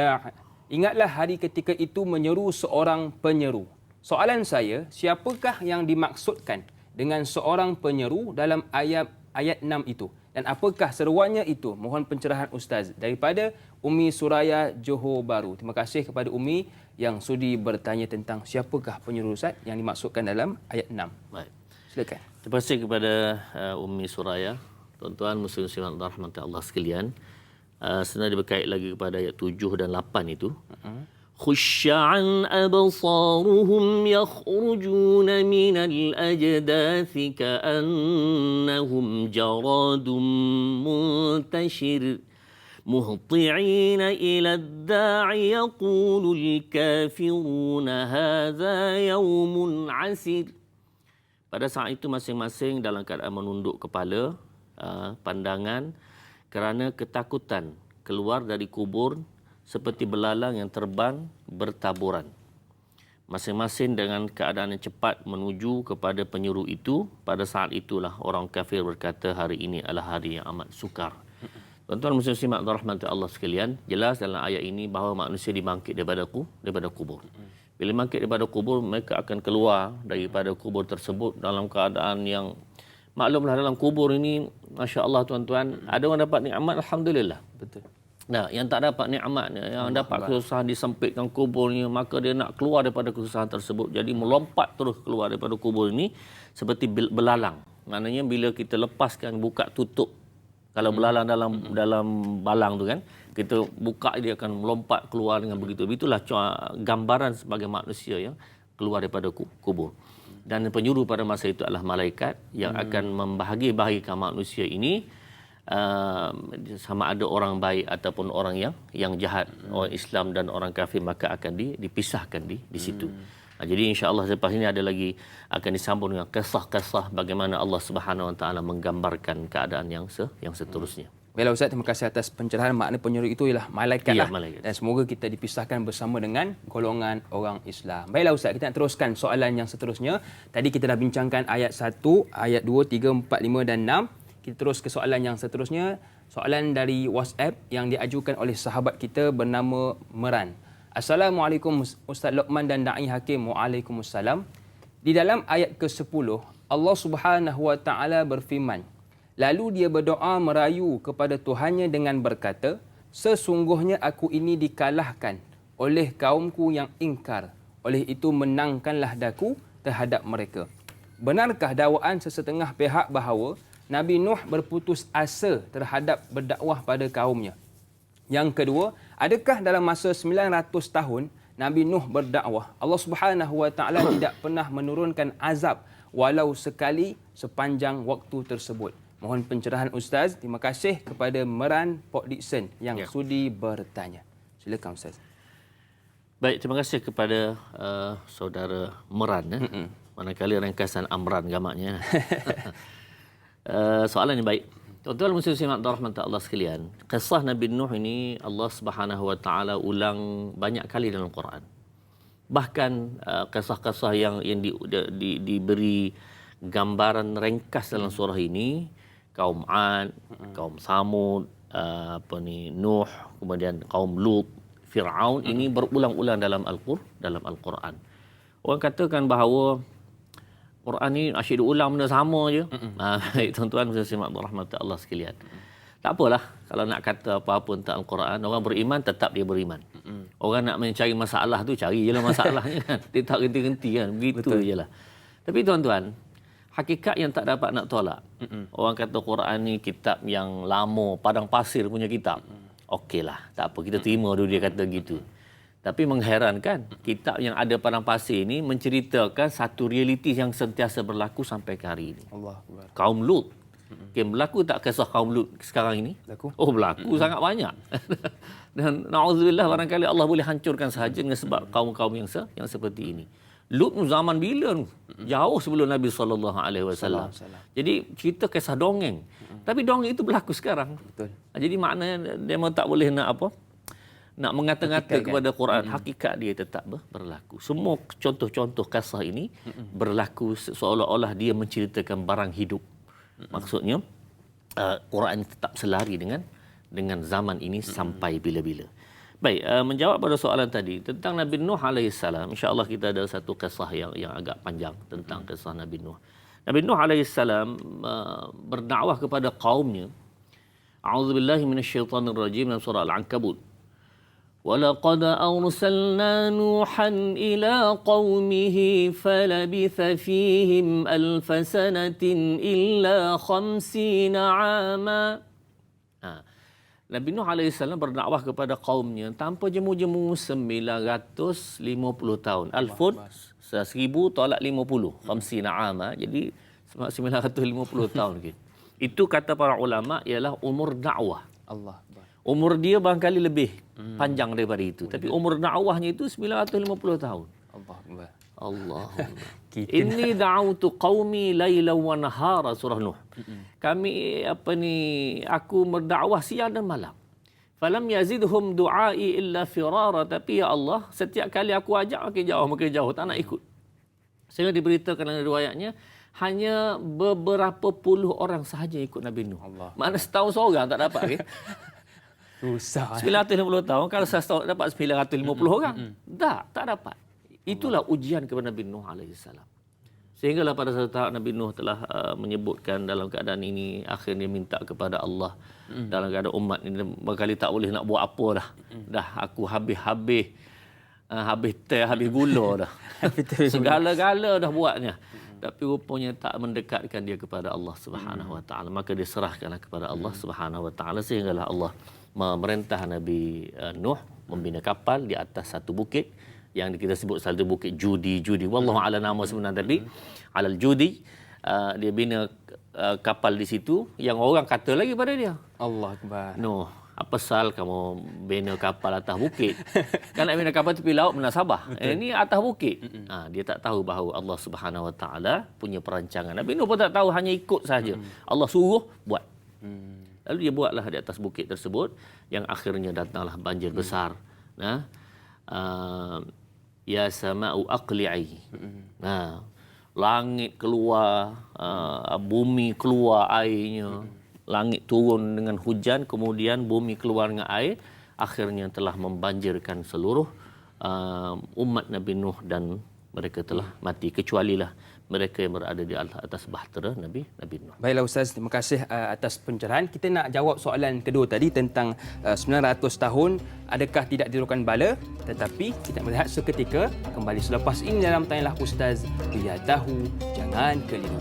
Ingatlah hari ketika itu menyeru seorang penyeru. Soalan saya, siapakah yang dimaksudkan dengan seorang penyeru dalam ayat 6 itu? Dan apakah seruannya itu? Mohon pencerahan Ustaz daripada Umi Suraya Johor Bahru. Terima kasih kepada Umi yang sudi bertanya tentang siapakah penyeru Ustaz yang dimaksudkan dalam ayat 6. Baik. Silakan. Terima kasih kepada Ummi Suraya. Tuan-tuan muslim-muslimat rahmat Allah sekalian. Sebenarnya berkait lagi kepada ayat 7 dan 8 itu. Khusya'an absaruhum yakhrujuna minal ajdathi ka'annahum jaradun muntashir. مهطعين إلى الداعي يقول الكافرون هذا يوم عسير. Pada saat itu masing-masing dalam keadaan menunduk kepala, pandangan kerana ketakutan keluar dari kubur seperti belalang yang terbang bertaburan. Masing-masing dengan keadaan yang cepat menuju kepada penyeru itu. Pada saat itulah orang kafir berkata, hari ini adalah hari yang amat sukar. Tuan-tuan muslim-muslimat rahmat Allah sekalian, jelas dalam ayat ini bahawa manusia dibangkit daripada kubur. Bila bangkit daripada kubur, mereka akan keluar daripada kubur tersebut dalam keadaan yang, maklumlah dalam kubur ini, Masya Allah tuan-tuan, ada orang dapat nikmat, Alhamdulillah. Betul. Nah, yang tak dapat nikmat, yang dapat kesusahan disempitkan kuburnya, maka dia nak keluar daripada kesusahan tersebut. Jadi melompat terus keluar daripada kubur ini seperti belalang. Maknanya bila kita lepaskan, buka tutup, kalau belalang dalam balang tu kan, kita buka dia akan melompat keluar dengan begitu. Itulah gambaran sebagai manusia yang keluar daripada kubur. Dan penyuruh pada masa itu adalah malaikat yang akan membahagi-bahagikan manusia ini, sama ada orang baik ataupun orang yang jahat, orang Islam dan orang kafir, maka akan dipisahkan di situ. Jadi insya-Allah selepas ini ada lagi akan disambung dengan kisah-kisah bagaimana Allah Subhanahu Wa Taala menggambarkan keadaan yang seterusnya. Baiklah Ustaz, terima kasih atas pencerahan. Makna penyeru itu ialah malaikat Ya, lah. malaikat. Dan semoga kita dipisahkan bersama dengan golongan orang Islam. Baiklah Ustaz, kita nak teruskan soalan yang seterusnya. Tadi kita dah bincangkan ayat 1, ayat 2, 3, 4, 5 dan 6. Kita terus ke soalan yang seterusnya. Soalan dari WhatsApp yang diajukan oleh sahabat kita bernama Meran. Assalamualaikum Ustaz Luqman dan Da'i Hakim. Waalaikumsalam. Di dalam ayat ke-10, Allah Subhanahu Wa Taala berfirman, lalu dia berdoa merayu kepada Tuhannya dengan berkata, sesungguhnya aku ini dikalahkan oleh kaumku yang ingkar. Oleh itu menangkanlah daku terhadap mereka. Benarkah dakwaan sesetengah pihak bahawa Nabi Nuh berputus asa terhadap berdakwah pada kaumnya? Yang kedua, adakah dalam masa 900 tahun Nabi Nuh berdakwah, Allah Subhanahu Wa Taala tidak pernah menurunkan azab walau sekali sepanjang waktu tersebut? Mohon pencerahan Ustaz. Terima kasih kepada Meran Port Dickson yang sudi bertanya. Silakan Ustaz. Baik, terima kasih kepada saudara Meran. Manakala ringkasan Amran gamaknya. Soalan yang baik. Tuan-tuan muslim-muslimat rahmat Allah sekalian, kisah Nabi Nuh ini Allah Subhanahu Wa Taala ulang banyak kali dalam Quran. Bahkan kisah-kisah yang diberi gambaran ringkas dalam surah ini, kaum Ad, kaum Samud, Nuh, kemudian kaum Lut, Firaun, ini berulang-ulang dalam Al-Quran. Orang katakan bahawa Quran ni asyik diulang benda sama je. Baik tuan-tuan muslimat rahmat Allah sekalian. Tak apalah kalau nak kata apa-apa tentang Al-Quran, orang beriman tetap dia beriman. Orang nak mencari masalah tu cari jelah masalahnya kan. Dia tak henti-henti kan. Begitu jelah. Tapi tuan-tuan, hakikat yang tak dapat nak tolak. Orang kata Quran ni kitab yang lama, padang pasir punya kitab. Okeylah, tak apa, kita terima dulu dia kata gitu. Tapi mengherankan, kitab yang ada padang pasir ini menceritakan satu realiti yang sentiasa berlaku sampai ke hari ini. Allahuakbar. Kaum Lut. Berlaku tak kisah kaum Lut sekarang ini? Berlaku. Oh, berlaku sangat banyak. Dan na'udzubillah barangkali Allah boleh hancurkan sahaja dengan sebab kaum-kaum yang seperti ini. Lut zaman bila tu? Jauh sebelum Nabi SAW. Jadi cerita kisah dongeng. Tapi dongeng itu berlaku sekarang. Betul. Jadi maknanya dia tak boleh nak mengata-ngata kepada Quran. Hakikat dia tetap berlaku. Semua contoh-contoh kisah ini berlaku seolah-olah dia menceritakan barang hidup. Maksudnya Quran tetap selari dengan zaman ini sampai bila-bila. Baik, menjawab pada soalan tadi tentang Nabi Nuh alaihissalam, insya-Allah kita ada satu kisah yang agak panjang tentang kisah Nabi Nuh. Nabi Nuh alaihissalam berdakwah kepada kaumnya. A'udzubillahi minasyaitonirrajim dalam surah Al-Ankabut. وَلَقَدْ أَرْسَلْنَا نُوحًا إِلَى قَوْمِهِ فَلَبِثَ فِيهِمْ أَلْفَ سَنَةٍ إِلَّا 50 عَامًا. Nabi Nuh AS berdakwah kepada kaumnya tanpa jemu-jemu 950 tahun. Alfun, 1000 tolak 50. 50 ama. Jadi 950 tahun. Itu kata para ulama ialah umur dakwah. Allah. Umur dia barangkali lebih panjang daripada itu. Tapi umur dakwahnya itu 950 tahun. Allah. Inni da'autu qaumi lailan wa nahara, surah Nuh. Kami aku berdakwah siang dan malam. Falam yazidhum du'ai illa firara, tapi ya Allah, setiap kali aku ajak makin jauh tak nak ikut. Sehingga diberitakan dalam riwayatnya hanya beberapa puluh orang sahaja ikut Nabi Nuh. Mana setahun seorang tak dapat ke? Susah. 950 tahun kalau setahun dapat 950 orang. Tak dapat. Itulah ujian kepada Nabi Nuh alaihissalam. Sehinggalah pada satu tahap Nabi Nuh telah menyebutkan dalam keadaan ini, akhirnya minta kepada Allah dalam keadaan umat ini berkali tak boleh nak buat apa dah. Dah aku habis teh, habis gula dah. Segala-gala dah buatnya. Tapi rupanya tak mendekatkan dia kepada Allah Subhanahu Wa Taala. Maka diserahkanlah kepada Allah Subhanahu Wa Taala, sehinggalah Allah memerintah Nabi Nuh membina kapal di atas satu bukit yang kita sebut satu bukit Judi. Wallahu a'lam nama sebenar, tapi Alal Judi, dia bina kapal di situ yang orang kata lagi pada dia, Allah Akbar. Nuh, apa sal kamu bina kapal atas bukit? Kan nak bina kapal tepi laut menasabah. Ini atas bukit. Dia tak tahu bahawa Allah Subhanahu Wa Taala punya perancangan. Nabi Nuh pun tak tahu, hanya ikut saja. Allah suruh buat. Lalu dia buatlah di atas bukit tersebut, yang akhirnya datanglah banjir besar. Ya sama'u aqli'i. Langit keluar, bumi keluar airnya. Langit turun dengan hujan, kemudian bumi keluar dengan air, akhirnya telah membanjirkan seluruh umat Nabi Nuh dan mereka telah mati, kecualilah mereka yang berada di atas bahtera Nabi Nuh. Baiklah Ustaz, terima kasih atas pencerahan. Kita nak jawab soalan kedua tadi tentang 900 tahun adakah tidak diturunkan bala, tetapi kita melihat seketika kembali selepas ini dalam Tanyalah Ustaz, biar tahu jangan keliru.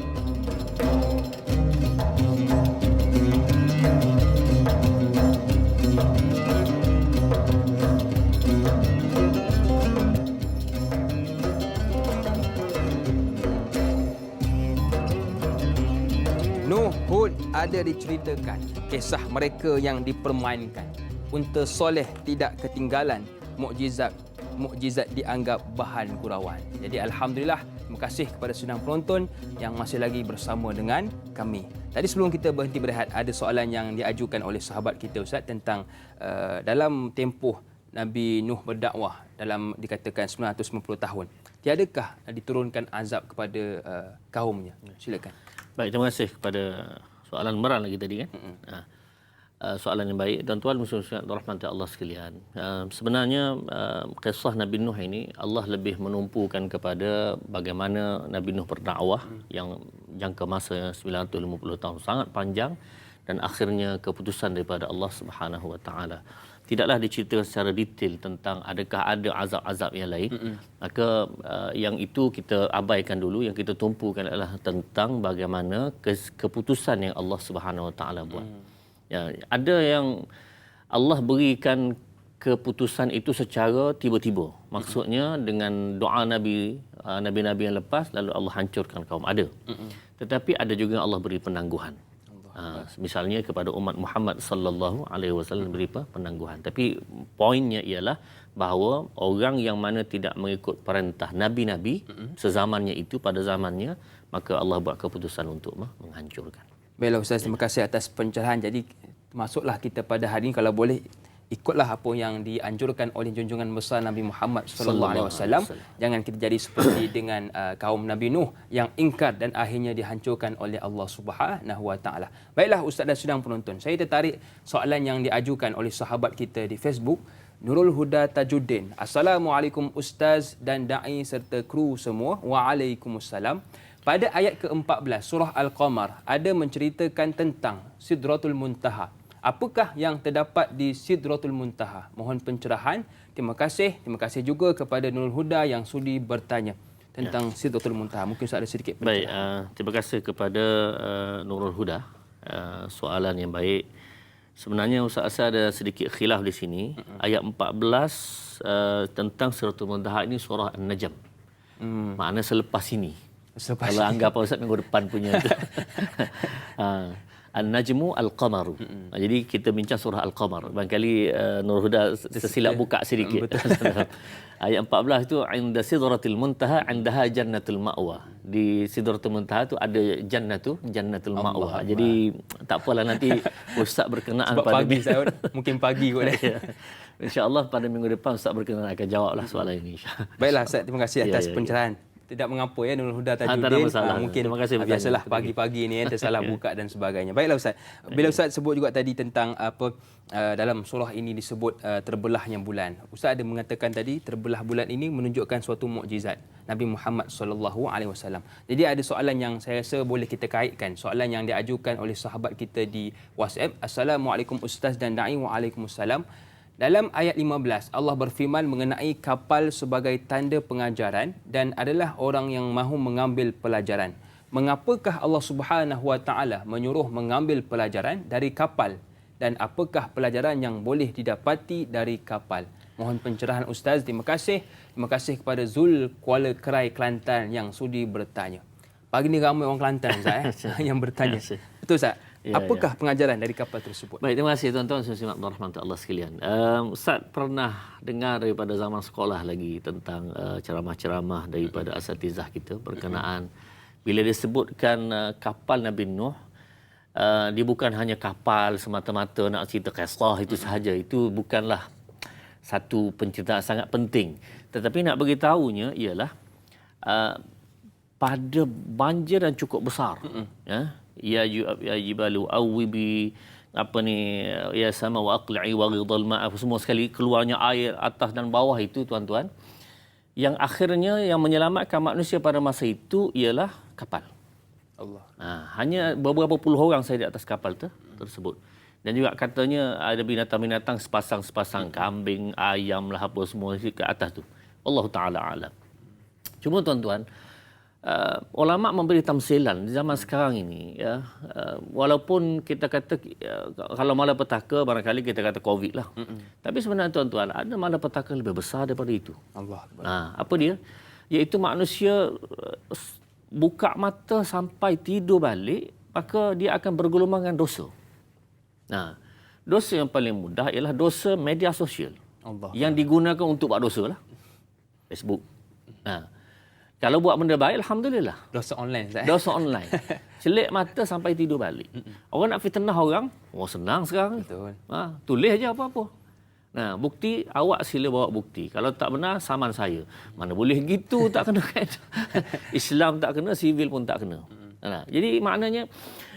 Nuh, Hud ada diceritakan kisah mereka yang dipermainkan. Unta soleh tidak ketinggalan, mukjizat dianggap bahan gurauan. Jadi alhamdulillah, terima kasih kepada sedang penonton yang masih lagi bersama dengan kami. Tadi sebelum kita berhenti berehat, ada soalan yang diajukan oleh sahabat kita Ustaz tentang dalam tempoh Nabi Nuh berdakwah dalam dikatakan 950 tahun. Tiadakah diturunkan azab kepada kaumnya? Silakan. Baik, terima kasih kepada soalan meran lagi tadi kan. Soalan yang baik, tuan-tuan muslimin rahmati Allah sekalian. Sebenarnya kisah Nabi Nuh ini Allah lebih menumpukan kepada bagaimana Nabi Nuh berdakwah yang jangka masa 950 tahun, sangat panjang, dan akhirnya keputusan daripada Allah Subhanahu Wa Taala. Tidaklah diceritakan secara detail tentang adakah ada azab-azab yang lain. Maka yang itu kita abaikan dulu. Yang kita tumpukan adalah tentang bagaimana keputusan yang Allah Subhanahu Wa Taala buat. Ya, ada yang Allah berikan keputusan itu secara tiba-tiba. Maksudnya dengan doa nabi-nabi yang lepas lalu Allah hancurkan kaum, ada. Tetapi ada juga Allah beri penangguhan. Misalnya kepada umat Muhammad sallallahu alaihi wasallam beri penangguhan. Tapi poinnya ialah bahawa orang yang mana tidak mengikut perintah nabi-nabi sezamannya itu, pada zamannya, maka Allah buat keputusan untuk menghancurkan. Baiklah Ustaz, terima kasih atas pencerahan. Jadi masuklah kita pada hari ini, kalau boleh ikutlah apa yang dianjurkan oleh junjungan besar Nabi Muhammad sallallahu alaihi wasallam. Jangan kita jadi seperti dengan kaum Nabi Nuh yang ingkar dan akhirnya dihancurkan oleh Allah Subhanahu wa taala. Baiklah Ustaz dan sedang penonton, saya tertarik soalan yang diajukan oleh sahabat kita di Facebook. Nurul Huda Tajuddin. Assalamualaikum Ustaz dan da'i serta kru semua. Waalaikumsalam. Pada ayat ke-14 surah Al-Qamar ada menceritakan tentang Sidratul Muntaha. Apakah yang terdapat di Sidratul Muntaha? Mohon pencerahan. Terima kasih juga kepada Nurul Huda yang sudi bertanya tentang Sidratul Muntaha. Mungkin Ustaz ada sedikit pencerahan. Baik, terima kasih kepada Nurul Huda. Soalan yang baik. Sebenarnya Ustaz Asad ada sedikit khilaf di sini. Ayat 14 tentang Sidratul Muntaha ini surah An-Najm. Makna selepas ini. Kalau anggap Ustaz minggu depan punya tu. An-Najmu Al-Qamaru. Jadi kita bincang surah Al-Qamar. Barangkali Nur Huda tersilap buka sedikit. Ayat 14 itu inda sidratil muntaha indaha jannatul ma'wa. Di sidratul muntaha tu ada jannatul ma'wa. Jadi tak apalah nanti Ustaz berkenaan sebab pada pagi saya mungkin pagi kot. InsyaAllah pada minggu depan Ustaz berkenaan akan jawablah soalan ini. Baiklah Ustaz, terima kasih atas pencerahan. Tidak mengapa ya Nurul Huda Tajuddin. Mungkin terima kasih biasalah pagi-pagi ni tersalah buka dan sebagainya. Baiklah Ustaz. Bila Ustaz sebut juga tadi tentang dalam surah ini disebut terbelahnya bulan. Ustaz ada mengatakan tadi terbelah bulan ini menunjukkan suatu mukjizat Nabi Muhammad SAW. Jadi ada soalan yang saya rasa boleh kita kaitkan. Soalan yang diajukan oleh sahabat kita di WhatsApp. Assalamualaikum Ustaz dan da'i. Waalaikumsalam. Dalam ayat 15, Allah berfirman mengenai kapal sebagai tanda pengajaran dan adalah orang yang mahu mengambil pelajaran. Mengapakah Allah Subhanahu Wa Taala menyuruh mengambil pelajaran dari kapal dan apakah pelajaran yang boleh didapati dari kapal? Mohon pencerahan Ustaz. Terima kasih. Terima kasih kepada Zul Kuala Kerai Kelantan yang sudi bertanya. Pagi ni ramai orang Kelantan Ustaz yang bertanya. Betul Ustaz? Apakah pengajaran dari kapal tersebut? Baik, terima kasih tuan-tuan dan puan-puan rahmat Allah sekalian. Ustaz pernah dengar daripada zaman sekolah lagi tentang ceramah-ceramah daripada asatizah kita berkenaan bila disebutkan kapal Nabi Nuh, dia bukan hanya kapal semata-mata nak cerita kisah itu sahaja. Itu bukanlah satu penceritaan sangat penting. Tetapi nak beritahunya ialah pada banjir yang cukup besar. Ya jibalu awibi ya sama wa aqli'i wa ghidal ma' semua sekali keluarnya air atas dan bawah itu tuan-tuan, yang akhirnya yang menyelamatkan manusia pada masa itu ialah kapal Allah. Hanya beberapa puluh orang saja di atas kapal tersebut. Dan juga katanya ada binatang-binatang sepasang-sepasang kambing, ayam lah apa semua ke atas tu. Allah Taala alam. Cuma tuan-tuan, ulama memberi tamsilan di zaman sekarang ini ya, walaupun kita kata kalau malapetaka barangkali kita kata COVID lah. Tapi sebenarnya tuan-tuan ada malapetaka lebih besar daripada itu. Allah. Apa dia? Iaitu manusia buka mata sampai tidur balik, maka dia akan bergelumang dengan dosa. Dosa yang paling mudah ialah dosa media sosial. Allah. Yang digunakan untuk buat dosa lah. Facebook. Kalau buat benda baik, alhamdulillah. Dosa online. Dosa online. Celik mata sampai tidur balik. Orang nak fitnah orang, senang sekarang. Betul. Tulis aja apa-apa. Bukti, awak sila bawa bukti. Kalau tak benar, saman saya. Mana boleh gitu, tak kena. Islam tak kena, sivil pun tak kena. Jadi maknanya,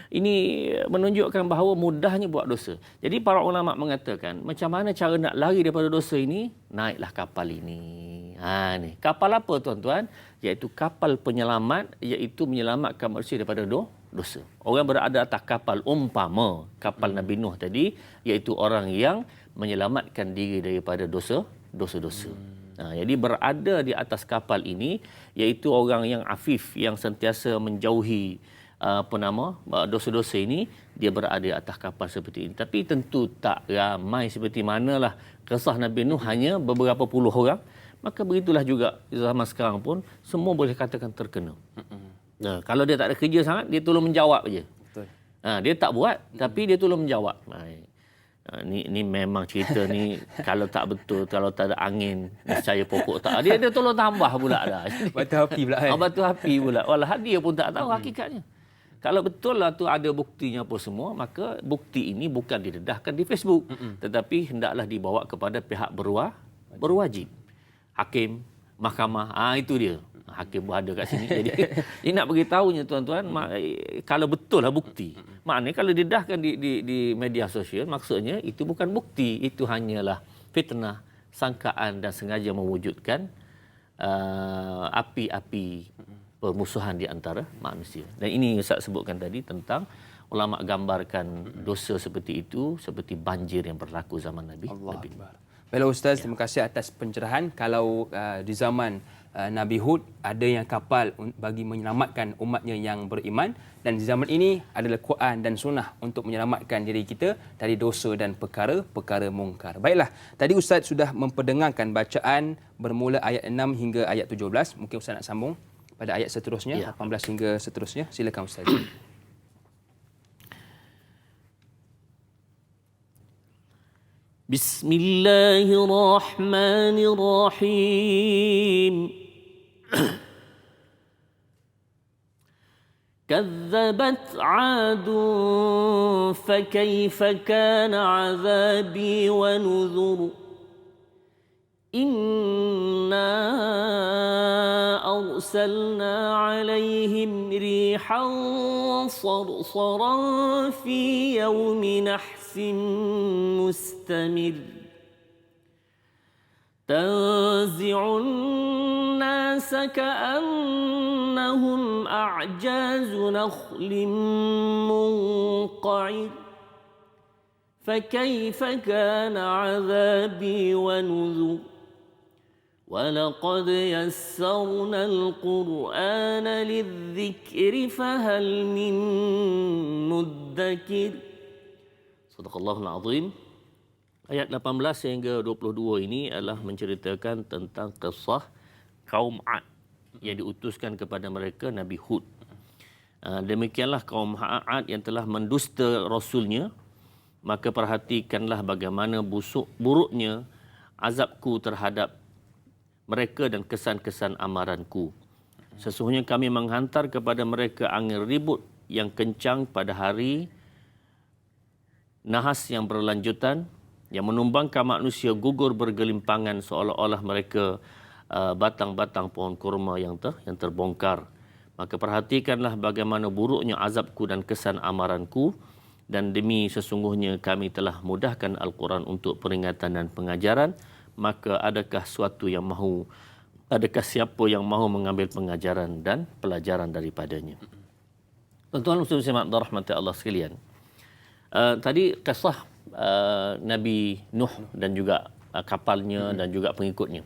ini menunjukkan bahawa mudahnya buat dosa. Jadi para ulama mengatakan, macam mana cara nak lari daripada dosa ini? Naiklah kapal ini. Ni. Kapal apa tuan-tuan? Iaitu kapal penyelamat, iaitu menyelamatkan manusia daripada dosa. Orang berada atas kapal umpama kapal Nabi Nuh tadi, iaitu orang yang menyelamatkan diri daripada dosa-dosa. Jadi berada di atas kapal ini, iaitu orang yang afif, yang sentiasa menjauhi dosa-dosa ini, dia berada di atas kapal seperti ini. Tapi tentu tak ramai seperti manalah kisah Nabi Nuh hanya beberapa puluh orang. Maka begitulah juga zaman sekarang pun semua boleh katakan terkena. Kalau dia tak ada kerja sangat, dia tolong menjawab saja. Dia tak buat, tapi dia tolong menjawab. Ni memang cerita ni kalau tak betul, kalau tak ada angin, nescaya pokok tak. Dia tolong tambah pula dah. Batu api pula. Batu api pula. Walah dia pun tak tahu hakikatnya. Kalau betul lah tu ada buktinya apa semua, maka bukti ini bukan didedahkan di Facebook, tetapi hendaklah dibawa kepada pihak berwajib. Hakim, mahkamah, itu dia. Hakim pun ada kat sini. Jadi ini nak beritahunya tuan-tuan, kalau betul lah bukti. Maknanya kalau didedahkan di media sosial, maksudnya itu bukan bukti, itu hanyalah fitnah, sangkaan dan sengaja mewujudkan api-api permusuhan di antara manusia. Dan ini Ustaz sebutkan tadi tentang ulama gambarkan dosa seperti itu seperti banjir yang berlaku zaman Nabi. Baiklah Ustaz, terima kasih atas pencerahan. Kalau di zaman Nabi Hud ada yang kapal bagi menyelamatkan umatnya yang beriman, dan di zaman ini adalah Quran dan Sunnah untuk menyelamatkan diri kita dari dosa dan perkara-perkara mungkar. Baiklah, tadi Ustaz sudah memperdengarkan bacaan bermula ayat 6 hingga ayat 17. Mungkin Ustaz nak sambung pada ayat seterusnya, 18 hingga seterusnya. Silakan Ustaz. Bismillahirrahmanirrahim. كذبت عاد فكيف كان عذابي ونذر إنا أرسلنا عليهم ريحا صرصرا في يوم نحس مستمر تنزع الناس كأنهم أعجاز نخل منقعر فكيف كان عذابي ونذر ولقد يسرنا القرآن للذكر فهل من مدكر. Sadaqallahul Azim. Ayat 18 hingga 22 ini adalah menceritakan tentang kisah kaum Ad yang diutuskan kepada mereka Nabi Hud. Demikianlah kaum Ad yang telah mendusta rasulnya, maka perhatikanlah bagaimana buruknya azabku terhadap mereka dan kesan-kesan amaranku. Sesungguhnya kami menghantar kepada mereka angin ribut yang kencang pada hari nahas yang berlanjutan, yang menumbangkan manusia gugur bergelimpangan seolah-olah mereka batang-batang pohon kurma yang terbongkar. Maka perhatikanlah bagaimana buruknya azabku dan kesan amaranku, dan demi sesungguhnya kami telah mudahkan Al-Quran untuk peringatan dan pengajaran, maka adakah siapa yang mahu mengambil pengajaran dan pelajaran daripadanya. Tuan-tuan muslimin dan rahmati Allah sekalian. Tadi kisah Nabi Nuh dan juga kapalnya dan juga pengikutnya.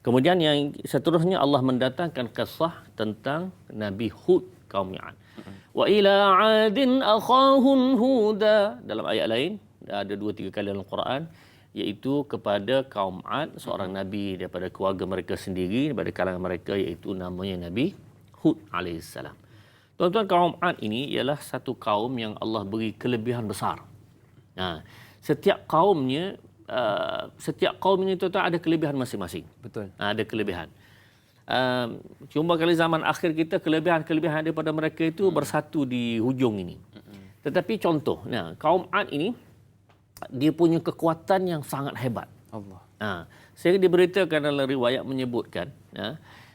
Kemudian yang seterusnya Allah mendatangkan kisah tentang Nabi Hud kaum Ad. Wa ila 'adin akhahum huda. Dalam ayat lain ada 2-3 kali dalam Quran, iaitu kepada kaum Ad, seorang nabi daripada keluarga mereka sendiri, daripada kalangan mereka, iaitu namanya Nabi Hud alaihissalam. Tuan-tuan, kaum Ad ini ialah satu kaum yang Allah beri kelebihan besar. Setiap kaum ini tuan-tuan ada kelebihan masing-masing. Betul. Ada kelebihan. Cuma kali zaman akhir kita kelebihan daripada mereka itu bersatu di hujung ini. Tetapi contoh, kaum Ad ini dia punya kekuatan yang sangat hebat. Allah. Sehingga diberitakan dalam riwayat menyebutkan,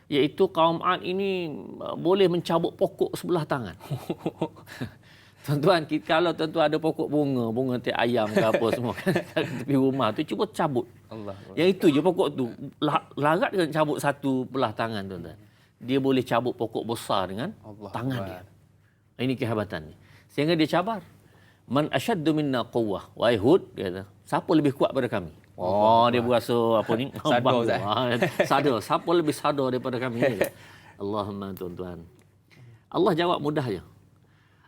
iaitu kaum Ad ini boleh mencabut pokok sebelah tangan. Tuan-tuan, kalau tuan-tuan ada pokok bunga teh ayam ke apa semua kat tepi rumah tu, cuba cabut. Allah. Yang itu je pokok tu. Larat kan cabut satu belah tangan, tuan-tuan. Dia boleh cabut pokok besar dengan tangan dia. Ini kehebatan dia. Sehingga dia cabar. Man asyaddu minna quwwah. Wahai Hud, dia kata, siapa lebih kuat pada kami? Dia berasa apa ni? Sadar. Siapa lebih sadar daripada kami? Allahumma, tuan-tuan. Allah jawab mudah je.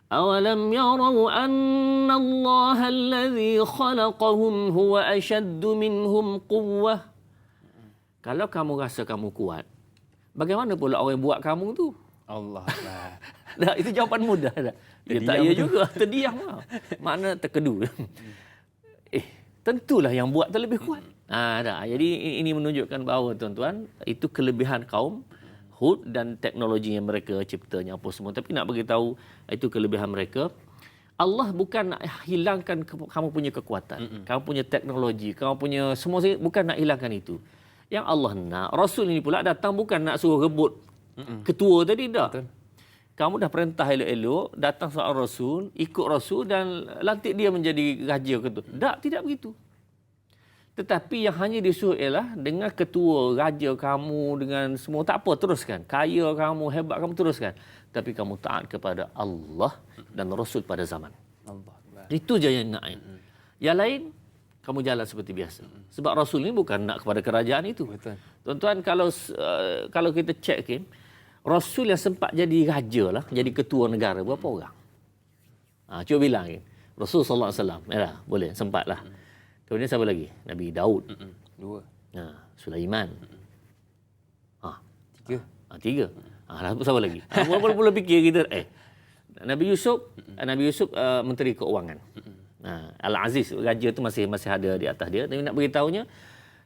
أَوَلَمْ يَرَوْا أَنَّ اللَّهَ الَّذِي خَلَقَهُمْ هُوَ أَشَدُّ مِنْهُمْ قُوَّةً. Kalau kamu rasa kamu kuat, bagaimana pula orang yang buat kamu tu? Allah. Itu jawapan mudah. Ya, tak ya juga. Terdiam lah. Makna terkedu. Tentulah yang buat terlebih kuat. Jadi ini menunjukkan bahawa, tuan-tuan, itu kelebihan kaum Hud dan teknologi yang mereka ciptanya apa semua. Tapi nak beritahu itu kelebihan mereka. Allah bukan nak hilangkan kamu punya kekuatan, kamu punya teknologi, kamu punya semua, bukan nak hilangkan itu. Yang Allah nak, Rasul ini pula datang bukan nak suruh rebut ketua tadi, tak. Betul. Kamu dah perintah elok-elok, datang seorang Rasul, ikut Rasul dan lantik dia menjadi raja ketua. Tak, tidak begitu. Tetapi yang hanya disuruh ialah dengan ketua, raja kamu, dengan semua, tak apa, teruskan. Kaya kamu, hebat kamu, teruskan. Tapi kamu taat kepada Allah dan Rasul pada zaman. Allah. Itu je yang nak. Yang lain, kamu jalan seperti biasa. Sebab Rasul ni bukan nak kepada kerajaan itu. Betul. Tuan-tuan, kalau kita cek, Kim, Rasul yang sempat jadi raja lah, jadi ketua negara, berapa orang? Cuba bilang, Kim. Rasul SAW, boleh, sempat lah. Kemudian siapa lagi? Nabi Daud. 2. Sulaiman. 3. 3. Siapa lagi? Mula-mula fikir kita, Nabi Yusuf, Menteri Keuangan. Al-Aziz, raja tu masih ada di atas dia. Tapi nak beritahunya,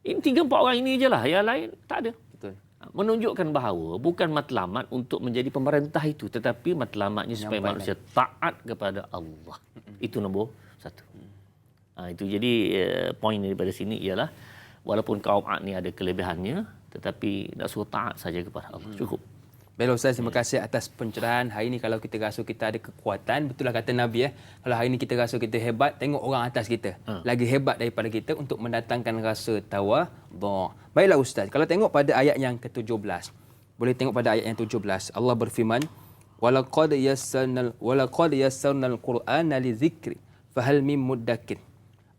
ini 3-4 orang ini je lah. Yang lain tak ada. Betul. Menunjukkan bahawa bukan matlamat untuk menjadi pemerintah itu, tetapi matlamatnya supaya manusia taat kepada Allah. Itu nombor 1. Itu jadi poin daripada sini ialah walaupun kaum Ad ni ada kelebihannya, tetapi nak suruh taat saja kepada Allah. Cukup. Baiklah Ustaz, terima kasih atas pencerahan. Hari ini kalau kita rasa kita ada kekuatan, betul lah kata Nabi, kalau hari ini kita rasa kita hebat, tengok orang atas kita. Lagi hebat daripada kita untuk mendatangkan rasa tawadhu'. Baiklah Ustaz, kalau tengok pada ayat yang ke-17. Boleh tengok pada ayat yang 17. Allah berfirman, "Walaqad yassarnal Qur'ana lidzikri fahal mim muddakir."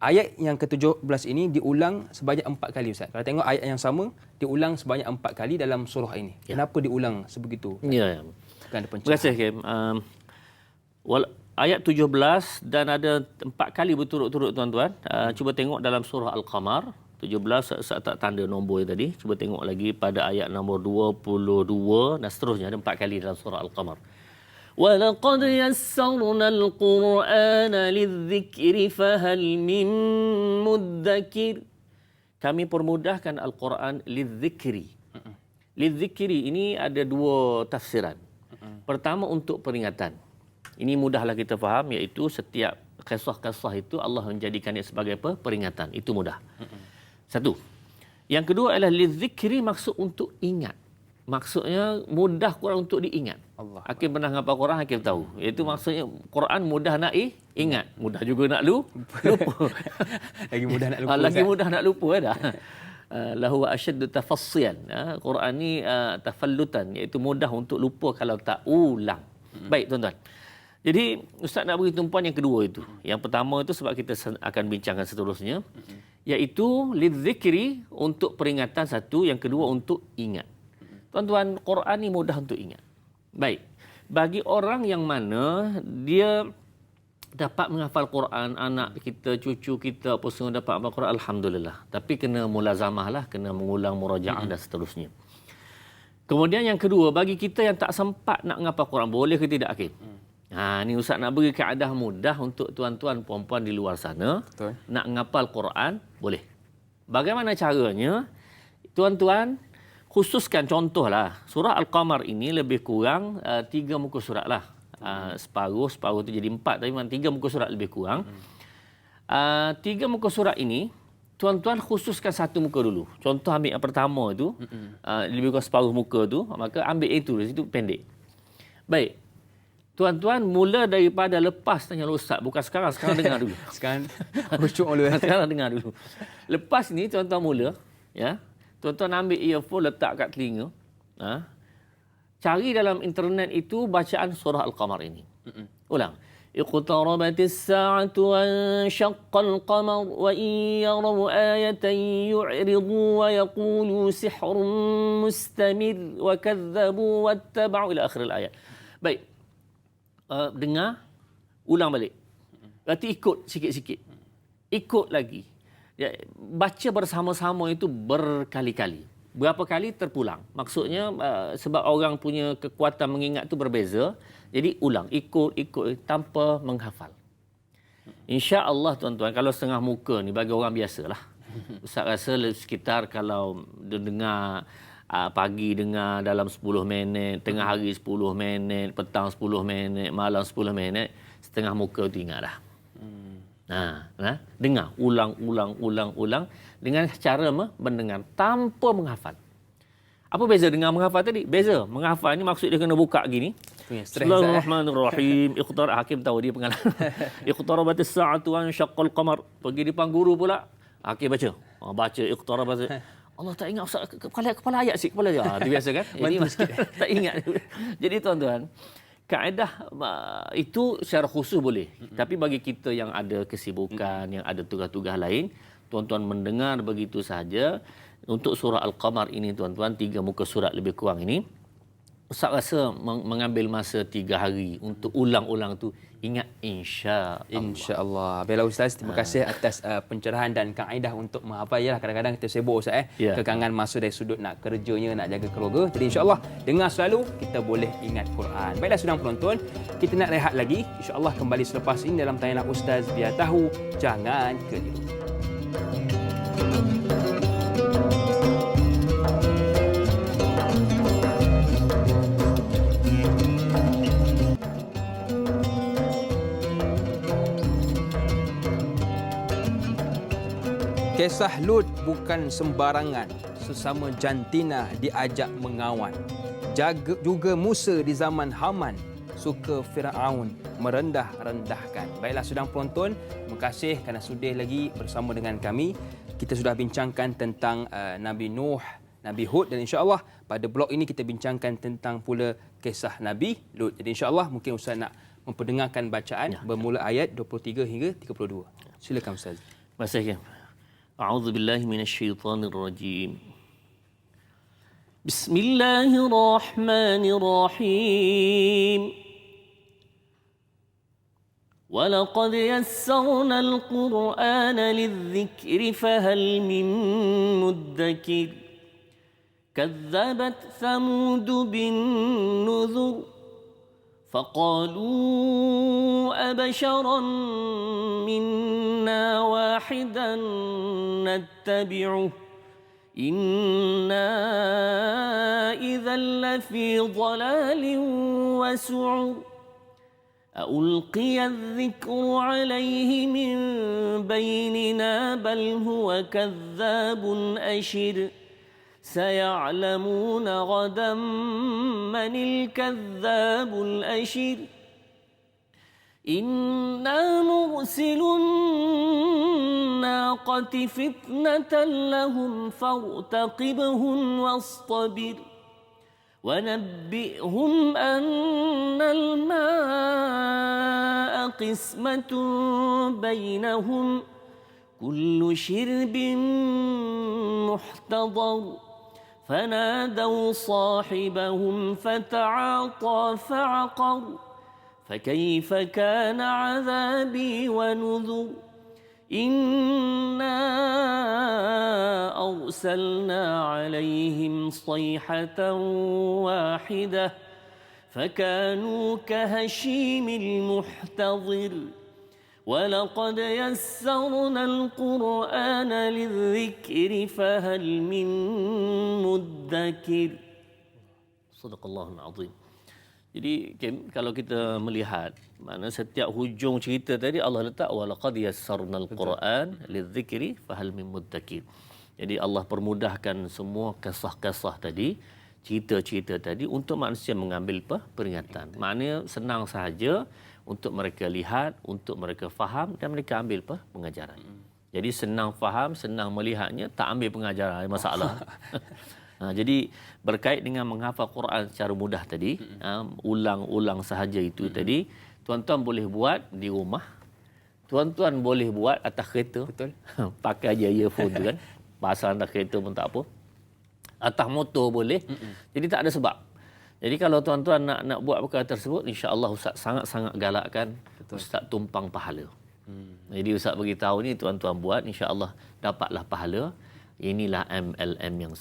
Ayat yang ke-17 ini diulang sebanyak 4 kali Ustaz. Kalau tengok ayat yang sama, diulang sebanyak 4 kali dalam surah ini. Kenapa diulang sebegitu? Ya. Kan ada pencerahan. Terima kasih, Kim. Ayat 17 dan ada 4 kali berturut-turut, tuan-tuan. Cuba tengok dalam surah Al-Qamar. 17, saya tak tanda nombor tadi. Cuba tengok lagi pada ayat nombor 22 dan seterusnya. Ada 4 kali dalam surah Al-Qamar. وَلَقَدْ يَسَّرْنَا الْقُرْآنَ لِلذِّكْرِ فَهَلْ مِن مُدَّكِرٍ. Kami permudahkan Al-Quran lidzikri. Lidzikri ini ada 2 tafsiran. Pertama, untuk peringatan. Ini mudahlah kita faham, iaitu setiap kisah-kisah itu Allah menjadikannya sebagai apa? Peringatan. Itu mudah. 1. Yang kedua adalah lidzikri, maksud untuk ingat. Maksudnya mudah Quran untuk diingat. Hakim pernah ngapal Quran, Hakim tahu. Iaitu maksudnya Quran mudah nak ingat. Mudah juga nak lupa. Lagi mudah nak lupa. Lagi mudah nak lupa dah. Lahu asyaddu tafassiyan. Quran ni tafallutan, iaitu mudah untuk lupa kalau tak ulang. Baik tuan-tuan. Jadi Ustaz nak beri tumpuan yang kedua itu. Yang pertama itu sebab kita akan bincangkan seterusnya, iaitu lidzikri, untuk peringatan satu, yang kedua untuk ingat. Tuan-tuan, Quran ni mudah untuk ingat. Baik. Bagi orang yang mana dia dapat menghafal Quran, anak kita, cucu kita apa semua dapat menghafal Quran, alhamdulillah. Tapi kena mulazamah lah, kena mengulang murajaah dan seterusnya. Kemudian yang kedua, bagi kita yang tak sempat nak menghafal Quran, boleh ke tidak, Hakim? Ni Ustaz nak beri keadaan mudah untuk tuan-tuan puan-puan di luar sana. Betul. Nak menghafal Quran, boleh. Bagaimana caranya? Tuan-tuan, khususkan contohlah, surah Al-Qamar ini lebih kurang 3 muka surat lah. Separuh tu jadi 4, tapi memang 3 muka surat lebih kurang. 3 muka surat ini, tuan-tuan khususkan 1 muka dulu. Contoh ambil yang pertama tu, lebih kurang separuh muka tu, maka ambil itu, di situ pendek. Baik. Tuan-tuan, mula daripada lepas tanya Ustaz, bukan sekarang dengar dulu. Sekarang khusyuk dulu. Sekarang dengar dulu. Lepas ni tuan-tuan mula, ya. Tuan-tuan ambil earphone, letak kat telinga. Cari dalam internet itu bacaan surah Al-Qamar ini. Ulang. Iqtarabatis sa'atu wa syaqqal qamar wa in yaraw ayatan yu'ridu wa yaqulu sihrun mustamir wa kadzabu wattaba'u ila akhir ayat. Baik. Dengar, ulang balik. Berarti ikut sikit-sikit. Ikut lagi. Baca bersama-sama itu berkali-kali. Berapa kali terpulang. Maksudnya sebab orang punya kekuatan mengingat itu berbeza. Jadi ulang, ikut tanpa menghafal. Insya-Allah tuan-tuan, kalau setengah muka ni bagi orang biasalah. Ustaz rasa sekitar kalau dengar pagi dengar dalam 10 minit, tengah hari 10 minit, petang 10 minit, malam 10 minit, setengah muka tu ingat dah. Dengar ulang dengan cara mendengar tanpa menghafal. Apa beza dengar menghafal tadi? Beza. Menghafal ni maksud dia kena buka gini. Bismillahirrahmanirrahim. Hakim tahu dia pengalaman. Iqtarabatis sa'atu wa syaqqal qamar. Pergi depan guru pula. Hakim baca. Baca iqtarab Allah tak ingat Ustaz kepala ayat sikit kepala dia. Itu biasa kan? Jadi tak ingat. Jadi tuan-tuan, kaedah itu secara khusus boleh. Tapi bagi kita yang ada kesibukan, yang ada tugas-tugas lain, tuan-tuan mendengar begitu saja. Untuk surah Al-Qamar ini tuan-tuan, 3 muka surat lebih kurang ini, Ustaz rasa mengambil masa 3 hari untuk ulang-ulang tu ingat insya-Allah. Insya-Allah. Baiklah Ustaz, terima kasih atas pencerahan dan kaedah untuk menghafal. Yalah, kadang-kadang kita sibuk Ustaz kekangan masa dari sudut nak kerjanya, nak jaga keluarga. Jadi insya-Allah dengar selalu kita boleh ingat Quran. Baiklah sedang penonton, kita nak rehat lagi. Insya-Allah kembali selepas ini dalam Tanyalah Ustaz, biar tahu jangan keliru. Kisah Lut bukan sembarangan. Sesama jantina diajak mengawan. Juga Musa di zaman Haman suka Firaun merendah-rendahkan. Baiklah sedang penonton, terima kasih kerana sudi lagi bersama dengan kami. Kita sudah bincangkan tentang Nabi Nuh, Nabi Hud, dan insya-Allah pada blog ini kita bincangkan tentang pula kisah Nabi Lut. Jadi insya-Allah mungkin Ustaz nak memperdengarkan bacaan bermula ayat 23 hingga 32. Silakan Ustaz. Terima kasih. أعوذ بالله من الشيطان الرجيم بسم الله الرحمن الرحيم ولقد يسرنا القرآن للذكر فهل من مدكر كذبت ثمود بالنذر فقالوا أبشرا منا واحدا نتبعه إنا إذا لفي ضلال وسعر ألقي الذكر عليه من بيننا بل هو كذاب أشر سيعلمون غدا من الكذاب الأشر إنا مرسل الناقة فتنة لهم فارتقبهم واصطبر ونبئهم أن الماء قسمة بينهم كل شرب محتضر فنادوا صاحبهم فتعاطى فعقر فكيف كان عذابي ونذر إنا أرسلنا عليهم صيحة واحدة فكانوا كهشيم المحتضر ولقد يسرنا القرآن للذكر فهل من مدكر صدق الله العظيم. Jadi kalau kita melihat mana setiap hujung cerita tadi Allah letak walaqad yassarnal Quran lidzikri fahal min muddakir. Jadi Allah permudahkan semua kisah-kisah tadi, cerita-cerita tadi untuk manusia mengambil peringatan. Maknanya senang sahaja untuk mereka lihat, untuk mereka faham dan mereka ambil pengajaran. Jadi senang faham, senang melihatnya, tak ambil pengajaran, masalah. Jadi berkait dengan menghafal Quran secara mudah tadi, ulang-ulang sahaja itu tadi, tuan-tuan boleh buat di rumah, tuan-tuan boleh buat atas kereta. Betul. Pakai je earphone tu kan, pasang atas kereta pun tak apa. Atas motor boleh. Jadi tak ada sebab. Jadi kalau tuan-tuan nak buat perkara tersebut, insya-Allah Ustaz sangat-sangat galakkan Ustaz tumpang pahala. Jadi Ustaz beritahu ni tuan-tuan buat, insya-Allah dapatlah pahala. Inilah MLM yang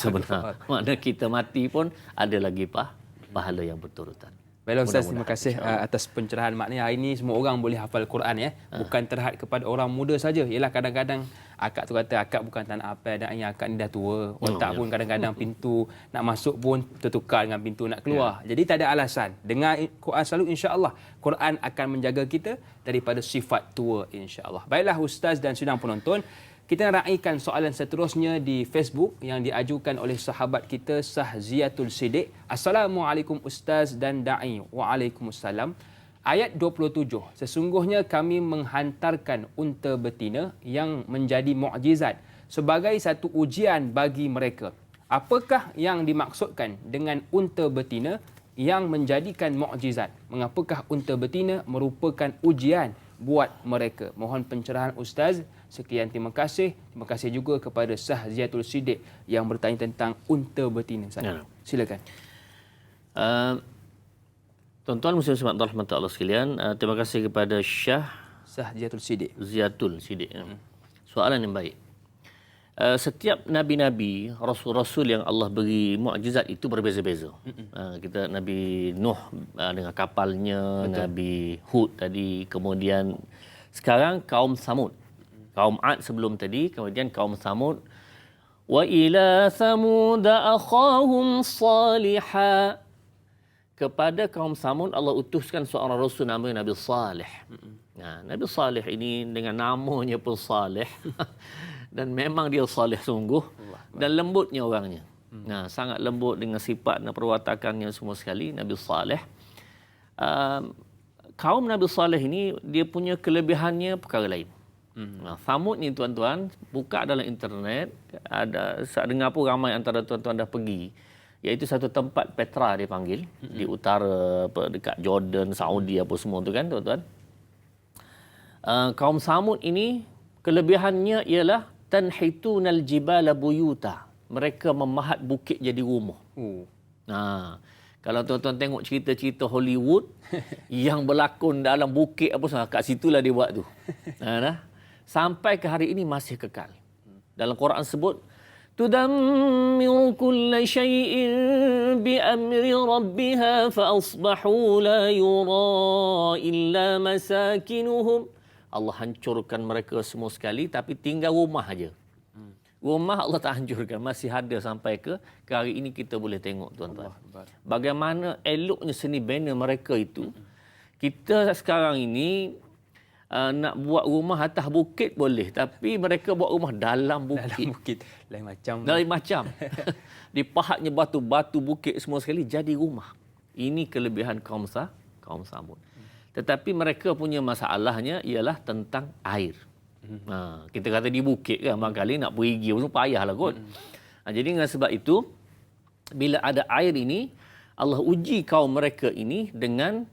sebenar. Maknanya kita mati pun ada lagi pahala yang berturutan. Baiklah Ustaz, terima kasih atas pencerahan. Maknanya hari ini semua orang boleh hafal Quran ya. Bukan terhad kepada orang muda saja. Yalah kadang-kadang akak tu kata akak bukan tak nak hafal, dan akak ni dah tua. Otak pun kadang-kadang pintu nak masuk pun tertukar dengan pintu nak keluar. Jadi tak ada alasan. Dengar Quran selalu, insya-Allah Quran akan menjaga kita daripada sifat tua, insya-Allah. Baiklah Ustaz dan sidang penonton, kita raikan soalan seterusnya di Facebook yang diajukan oleh sahabat kita Sahziatul Siddiq. Assalamualaikum Ustaz dan Da'i. Waalaikumsalam. Ayat 27. Sesungguhnya kami menghantarkan unta betina yang menjadi mukjizat sebagai satu ujian bagi mereka. Apakah yang dimaksudkan dengan unta betina yang menjadikan mukjizat? Mengapakah unta betina merupakan ujian buat mereka? Mohon pencerahan Ustaz. Sekian, terima kasih. Terima kasih juga kepada Sah Ziatul Siddiq yang bertanya tentang unta betina. Ya. Silakan. Tuan-tuan muslim rahmatullah sekalian, terima kasih kepada Sah Ziatul Siddiq. Soalan yang baik. Setiap nabi-nabi, rasul-rasul yang Allah beri mukjizat itu berbeza-beza. Kita Nabi Nuh dengan kapalnya, betul. Nabi Hud tadi, kemudian sekarang kaum Samud. Kaum Ad sebelum tadi, kemudian kaum Samud. Wa ila Samud akhahum Salihah. Kepada kaum Samud Allah utuskan seorang rasul namanya Nabi Saleh. Nah, Nabi Saleh ini dengan namanya pun Saleh dan memang dia saleh sungguh dan lembutnya orangnya. Nah, sangat lembut dengan sifat dan perwatakannya semua sekali Nabi Saleh. Kaum Nabi Saleh ini dia punya kelebihannya perkara lain. Nah, Samud ni tuan-tuan, buka dalam internet, ada saya dengar pun ramai antara tuan-tuan dah pergi, iaitu satu tempat Petra dia panggil, di utara dekat Jordan, Saudi apa semua tu kan tuan-tuan. Kaum Samud ini kelebihannya ialah tanhitunal jibala buyuta. Mereka memahat bukit jadi rumah. Nah, kalau tuan-tuan tengok cerita-cerita Hollywood yang berlakon dalam bukit apa semua, kat situlah dia buat tu. Nah, sampai ke hari ini masih kekal. Dalam Quran sebut tudammiru kulla syai'in bi amri rabbiha fa asbahu la yura illa masakinuhum. Allah hancurkan mereka semua sekali, tapi tinggal rumah aja. Rumah Allah tak hancurkan, masih ada sampai ke hari ini kita boleh tengok tuan-tuan. Bagaimana eloknya seni bina mereka itu. Kita sekarang ini nak buat rumah atas bukit boleh, tapi mereka buat rumah dalam bukit. Dalam bukit. Lain macam. Dipahatnya batu-batu bukit semua sekali jadi rumah. Ini kelebihan kaum Samud. Tetapi mereka punya masalahnya ialah tentang air. Kita kata di bukit kan, barangkali nak pergi pun payahlah kot. Jadi dengan sebab itu, bila ada air ini, Allah uji kaum mereka ini dengan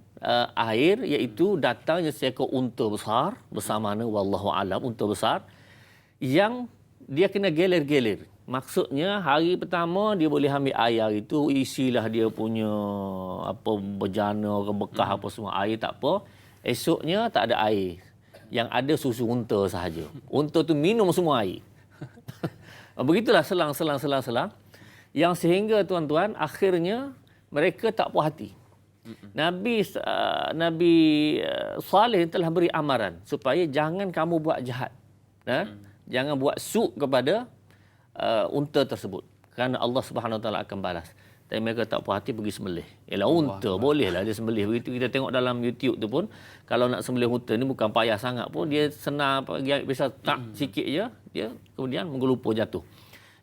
air, iaitu datangnya seekor unta besar, bersama wallahu alam, unta besar, yang dia kena geler-geler. Maksudnya hari pertama dia boleh ambil air itu, isilah dia punya apa bejana ke bekas apa semua, air tak apa. Esoknya tak ada air. Yang ada susu unta sahaja. Unta tu minum semua air. Begitulah selang. Yang sehingga tuan-tuan akhirnya mereka tak puas hati. Nabi Saleh telah beri amaran supaya jangan kamu buat jahat. Jangan buat su' kepada unta tersebut, kerana Allah Subhanahu Wa Taala akan balas. Tapi mereka tak puas hati, pergi sembelih. Ialah unta, bolehlah dia sembelih. Begitu kita tengok dalam YouTube tu pun, kalau nak sembelih unta ni bukan payah sangat pun, dia senang pergi biasa tak sikit je, dia kemudian menggelupur jatuh.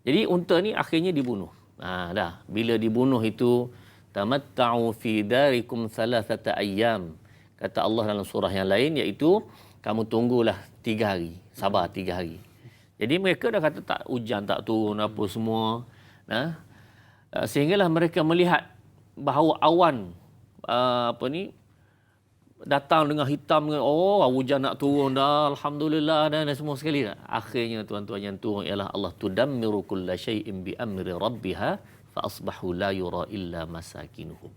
Jadi unta ni akhirnya dibunuh. Dah bila dibunuh itu, tamatta'u fi darikum thalathata ayyam. Kata Allah dalam surah yang lain, iaitu kamu tunggulah 3 hari, sabar 3 hari. Jadi mereka dah kata tak, hujan tak turun apa semua. Sehinggalah mereka melihat bahawa awan datang dengan hitam, hujan nak turun dah, alhamdulillah dan semua sekali. Akhirnya tuan-tuan yang turun ialah Allah tudammiru kulla syai'in bi amri rabbiha fa asbahu la yura illa masakinuhum.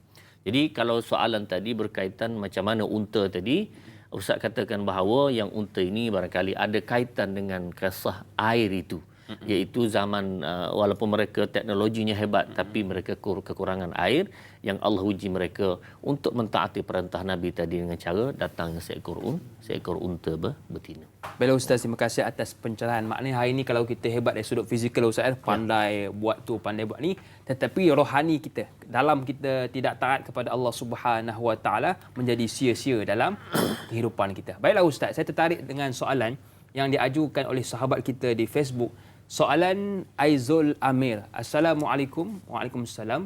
Jadi kalau soalan tadi berkaitan macam mana unta tadi, Ustaz katakan bahawa yang unta ini barangkali ada kaitan dengan kisah air itu. Iaitu zaman walaupun mereka teknologinya hebat, tapi mereka kekurangan air, yang Allah uji mereka untuk mentaati perintah Nabi tadi dengan cara datangnya seekor unta betina. Baiklah Ustaz, terima kasih atas pencerahan. Maknanya hari ini kalau kita hebat dari sudut fizikal Ustaz, pandai buat tu, pandai buat ni, tetapi rohani kita, dalam kita tidak taat kepada Allah Subhanahu Wa Taala, menjadi sia-sia dalam kehidupan kita. Baiklah Ustaz, saya tertarik dengan soalan yang diajukan oleh sahabat kita di Facebook. Soalan Aizul Amir. Assalamualaikum. Waalaikumsalam.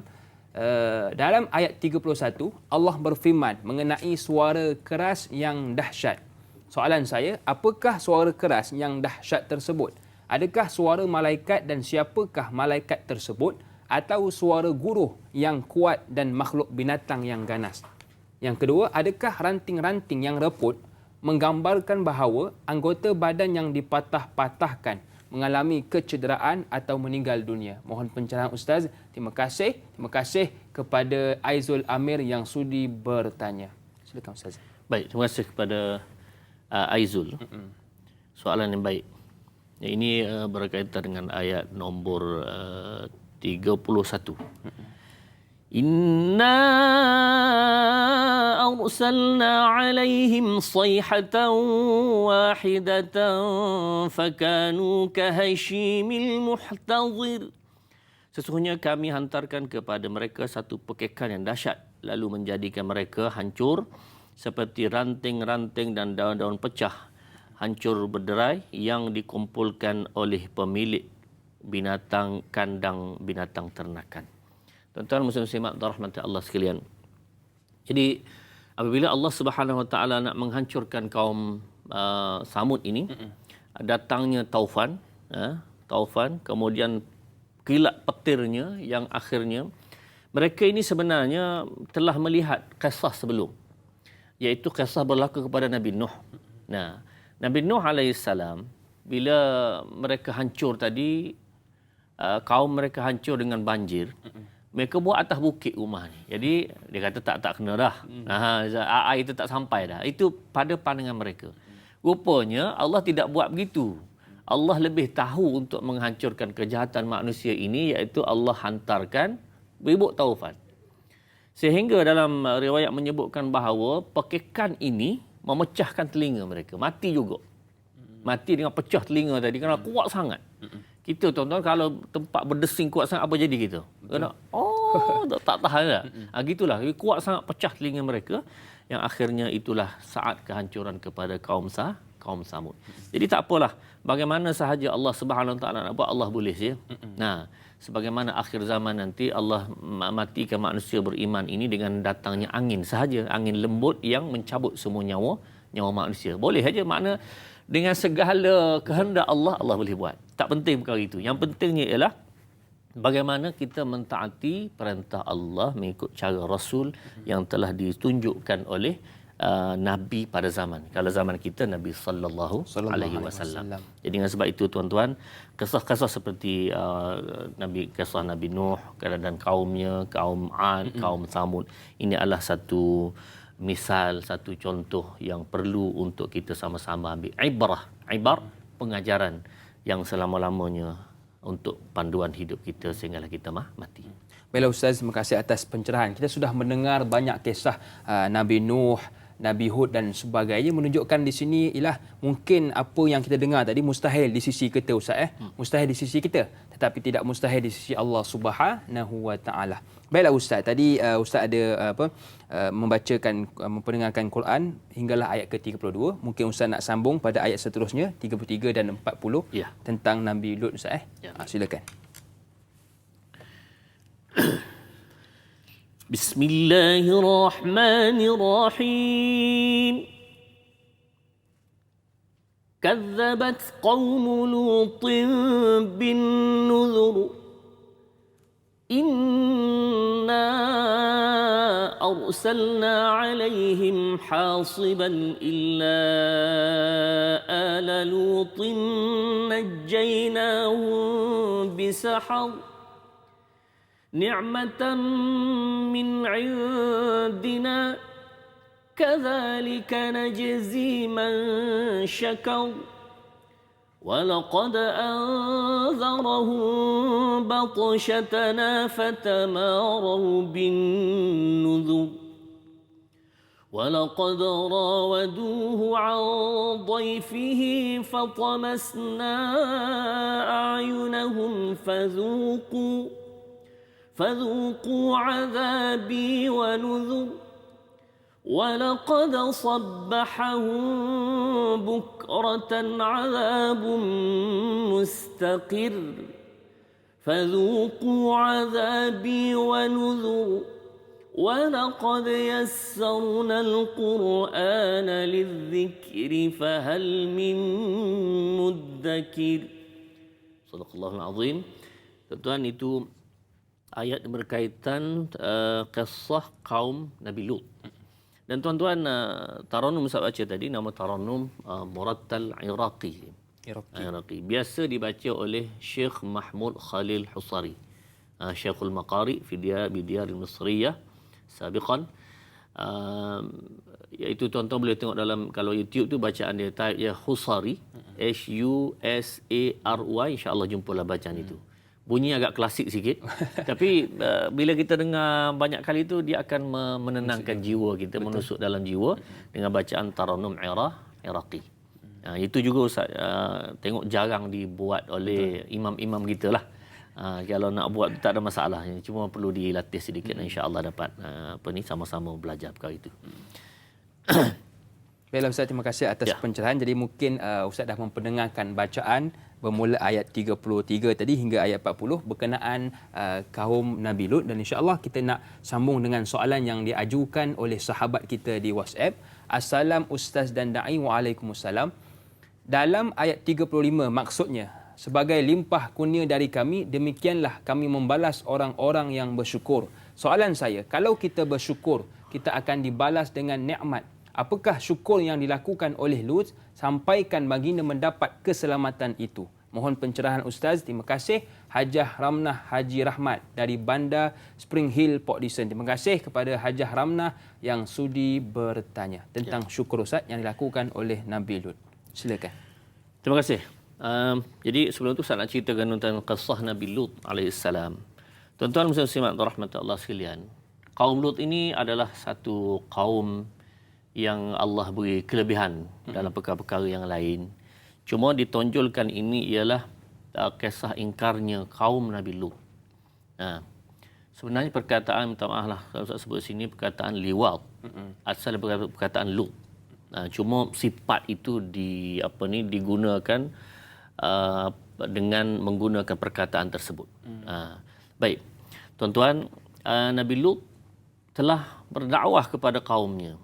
Dalam ayat 31, Allah berfirman mengenai suara keras yang dahsyat. Soalan saya, apakah suara keras yang dahsyat tersebut? Adakah suara malaikat dan siapakah malaikat tersebut, atau suara guruh yang kuat dan makhluk binatang yang ganas? Yang kedua, adakah ranting-ranting yang reput menggambarkan bahawa anggota badan yang dipatah-patahkan mengalami kecederaan atau meninggal dunia? Mohon pencerahan Ustaz. Terima kasih. Terima kasih kepada Aizul Amir yang sudi bertanya. Silakan Ustaz. Baik, terima kasih kepada Aizul. Soalan yang baik. Ini berkaitan dengan ayat nombor 31. Inna arsalna alaihim sayhatan wahidatan fakanu kahashimil muhtadhir. Sesungguhnya kami hantarkan kepada mereka satu pekekan yang dahsyat, lalu menjadikan mereka hancur seperti ranting-ranting dan daun-daun pecah, hancur berderai yang dikumpulkan oleh pemilik binatang kandang binatang ternakan. Tuan-tuan muslim-muslimat rahmati Allah sekalian. Jadi apabila Allah Subhanahu Wa Taala nak menghancurkan kaum Samud ini, datangnya taufan, kemudian kilat petirnya yang akhirnya mereka ini sebenarnya telah melihat kisah sebelum, iaitu kisah berlaku kepada Nabi Nuh. Nah, Nabi Nuh alaihissalam bila mereka hancur tadi, kaum mereka hancur dengan banjir. Mereka buat atas bukit rumah ni. Jadi dia kata tak kena dah. Air itu tak sampai dah. Itu pada pandangan mereka. Rupanya Allah tidak buat begitu. Allah lebih tahu untuk menghancurkan kejahatan manusia ini, iaitu Allah hantarkan ribut taufan. Sehingga dalam riwayat menyebutkan bahawa pekekan ini memecahkan telinga mereka. Mati juga. Mati dengan pecah telinga tadi kerana kuat sangat. Kita tuan-tuan kalau tempat berdesing kuat sangat, apa jadi kita? Kena, tak tahan dah. Gitulah, kuat sangat pecah telinga mereka, yang akhirnya itulah saat kehancuran kepada kaum Samud. Jadi tak apalah, bagaimana sahaja Allah Subhanahu Wa Taala nak buat, Allah boleh saja. Nah, sebagaimana akhir zaman nanti Allah matikan manusia beriman ini dengan datangnya angin sahaja, angin lembut yang mencabut semua nyawa manusia. Boleh saja, makna dengan segala kehendak Allah boleh buat. Tak penting perkara itu. Yang pentingnya ialah bagaimana kita mentaati perintah Allah mengikut cara Rasul yang telah ditunjukkan oleh Nabi pada zaman. Kalau zaman kita Nabi sallallahu alaihi wasallam. Jadi dengan sebab itu tuan-tuan, kisah-kisah seperti kisah Nabi Nuh dan kaumnya, kaum Ad, kaum Samud, ini adalah satu misal, satu contoh yang perlu untuk kita sama-sama ambil ibar pengajaran yang selama-lamanya untuk panduan hidup kita sehinggalah kita mati. Baiklah Ustaz, terima kasih atas pencerahan. Kita sudah mendengar banyak kisah Nabi Nuh, Nabi Hud dan sebagainya, menunjukkan di sini ialah mungkin apa yang kita dengar tadi mustahil di sisi kita Ustaz. Mustahil di sisi kita, tetapi tidak mustahil di sisi Allah Subhanahu Wa Taala. Baiklah Ustaz, tadi Ustaz ada memperdengarkan Quran hinggalah ayat ke-32. Mungkin Ustaz nak sambung pada ayat seterusnya 33 dan 40 tentang Nabi Lut Ustaz. Silakan. Bismillahirrahmanirrahim. Kazzabat qaum Lutin bin nuzur. Inna arsalna alaihim hasiban illa ala Lutin najjaynahum bisahar. Ni'matan min 'indina kadzalika najzi man syakar. ولقد أنذرهم بطشتنا فتماروا بالنذر ولقد راودوه عن ضيفه فطمسنا أعينهم فذوقوا عذابي ونذر ولقد صبحهم بكرة عذاب مستقر فذوقوا عذابي ونذر ولقد يسرنا القرآن للذكر فهل من مدكر Sadaqallahul azim. Tuan-tuan, itu ayat berkaitan kisah kaum Nabi Lut. Dan tuan-tuan, Tarannum saya baca tadi, nama Tarannum Murattal Iraqi. Biasa dibaca oleh Syekh Mahmud Khalil Husari, Syekhul Maqari fi Bidiyar al-Misriyah sabiqan. Iaitu tuan-tuan boleh tengok dalam, kalau YouTube tu bacaan dia type ya Husari, Husary, insya-Allah jumpalah bacaan itu. Bunyi agak klasik sikit tapi bila kita dengar banyak kali tu dia akan menenangkan jiwa kita. Betul. Menusuk dalam jiwa dengan bacaan Tarannum Iraqi. Itu juga Ustaz tengok jarang dibuat oleh imam-imam kita lah. Kalau nak buat tu tak ada masalah, cuma perlu dilatih sedikit. Insya-Allah dapat sama-sama belajar perkara itu. Baiklah Ustaz, terima kasih atas pencerahan. Jadi mungkin Ustaz dah mempendengarkan bacaan bermula ayat 33 tadi hingga ayat 40 berkenaan kaum Nabi Lut, dan insya-Allah kita nak sambung dengan soalan yang diajukan oleh sahabat kita di WhatsApp. Assalam Ustaz dan Da'i. Waalaikumsalam. Dalam ayat 35 maksudnya, sebagai limpah kurnia dari kami, demikianlah kami membalas orang-orang yang bersyukur. Soalan saya, kalau kita bersyukur, kita akan dibalas dengan nikmat. Apakah syukur yang dilakukan oleh Lut sampaikan baginda mendapat keselamatan itu? Mohon pencerahan Ustaz. Terima kasih. Hajah Ramnah Haji Rahmat dari Bandar Spring Hill, Port Dickson. Terima kasih kepada Hajah Ramnah yang sudi bertanya tentang syukur Ustaz yang dilakukan oleh Nabi Lut. Silakan. Terima kasih. Jadi sebelum itu saya nak ceritakan tentang kisah Nabi Lut alaihissalam. Tuan-tuan muslimat rahmatullah sekalian, kaum Lut ini adalah satu kaum yang Allah beri kelebihan dalam perkara-perkara yang lain. Cuma ditonjolkan ini ialah kisah ingkarnya kaum Nabi Lut. Sebenarnya perkataan, minta maaf lah kalau saya sebut sini, perkataan liwat. Asal perkataan Lut. Cuma sifat itu digunakan dengan menggunakan perkataan tersebut. Baik, tuan-tuan, Nabi Lut telah berdakwah kepada kaumnya.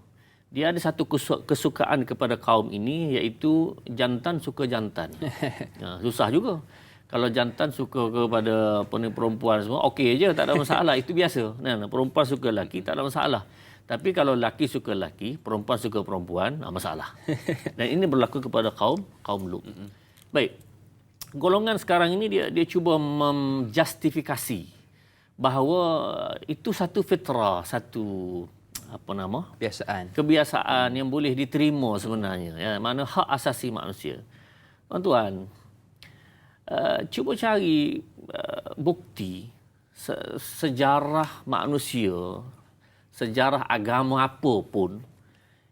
Dia ada satu kesukaan kepada kaum ini, iaitu jantan suka jantan. Susah juga. Kalau jantan suka kepada perempuan semua, okey je, tak ada masalah. Itu biasa. Perempuan suka lelaki, tak ada masalah. Tapi kalau lelaki suka lelaki, perempuan suka perempuan, masalah. Dan ini berlaku kepada kaum Lut. Baik. Golongan sekarang ini dia cuba menjustifikasi bahawa itu satu fitrah, satu kebiasaan yang boleh diterima sebenarnya, ya, mana hak asasi manusia. Tuan-tuan, cuba cari bukti sejarah manusia, sejarah agama apa pun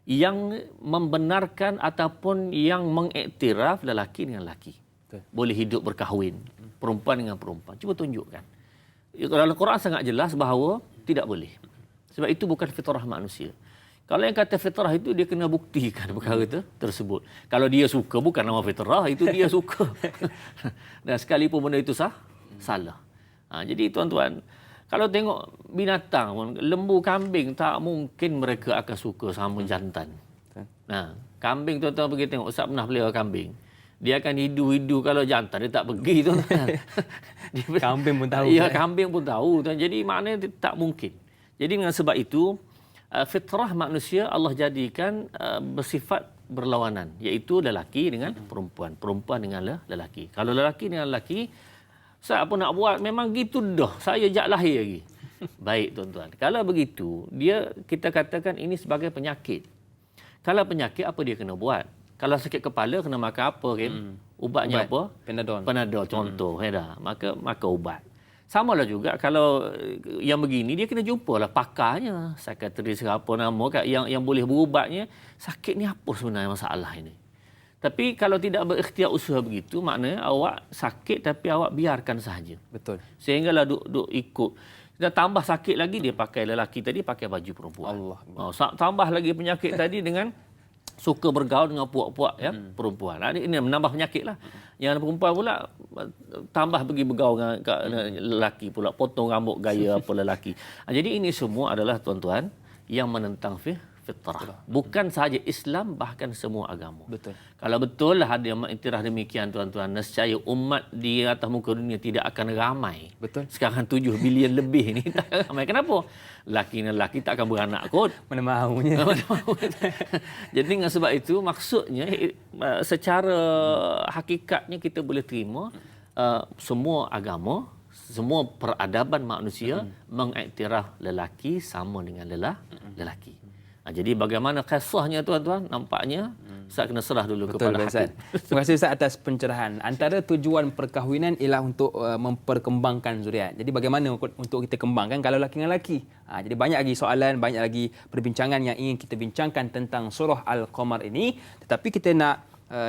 yang membenarkan ataupun yang mengiktiraf lelaki dengan lelaki boleh hidup berkahwin, perempuan dengan perempuan. Cuba tunjukkan. Dalam Quran sangat jelas bahawa tidak boleh. Sebab itu bukan fitrah manusia. Kalau yang kata fitrah itu, dia kena buktikan perkara tersebut. Kalau dia suka, bukan nama fitrah, itu dia suka. Dan sekalipun benda itu salah. Jadi tuan-tuan, kalau tengok binatang, lembu, kambing, tak mungkin mereka akan suka sama jantan. Kambing, tuan-tuan pergi tengok, Ustaz pernah pelihara kambing. Dia akan hidu-hidu, kalau jantan dia tak pergi, tuan-tuan. Kambing pun tahu. Ya, kambing pun tahu. Jadi maknanya tak mungkin. Jadi dengan sebab itu, fitrah manusia Allah jadikan bersifat berlawanan, iaitu lelaki dengan perempuan, perempuan dengan lelaki. Kalau lelaki dengan lelaki, saya apa nak buat, memang gitu dah, saya jak lahir lagi. Baik tuan-tuan, kalau begitu, kita katakan ini sebagai penyakit. Kalau penyakit, apa dia kena buat? Kalau sakit kepala, kena makan apa? Ubatnya apa? Panadol contoh. Maka ubat. Sama lah juga kalau yang begini, dia kena jumpalah pakarnya, psikiatris ke apa nama, yang boleh berubatnya. Sakit ni apa sebenarnya masalah ini? Tapi kalau tidak berikhtiar usaha begitu, maknanya awak sakit tapi awak biarkan sahaja. Betul. Sehinggalah duk ikut. Dan tambah sakit lagi, dia pakai lelaki tadi pakai baju perempuan. Allah. Tambah lagi penyakit tadi dengan suka bergaul dengan puak-puak perempuan. Ini menambah penyakit lah. Yang perempuan pula tambah pergi bergaul dengan lelaki pula, potong rambut gaya apa lelaki. Jadi ini semua adalah tuan-tuan yang menentang fitrah. Bukan sahaja Islam, bahkan semua agama. Betul. Kalau betul lah ada yang mengiktiraf demikian tuan-tuan, nescaya umat di atas muka dunia tidak akan ramai. Betul. Sekarang 7 bilion lebih ni tak akan ramai. Kenapa? Laki-laki tak akan beranak kot. Mana mahunya. Jadi dengan sebab itu maksudnya secara hakikatnya kita boleh terima semua agama, semua peradaban manusia mengiktiraf lelaki sama dengan lelaki. Jadi bagaimana kisahnya tuan-tuan? Nampaknya Ustaz kena serah dulu Betul, kepada Ustaz. Hakim. Terima kasih Ustaz atas pencerahan. Antara tujuan perkahwinan ialah untuk memperkembangkan zuriat. Jadi bagaimana untuk kita kembangkan kalau laki dengan laki? Jadi banyak lagi soalan, banyak lagi perbincangan yang ingin kita bincangkan tentang surah Al-Qamar ini. Tetapi kita nak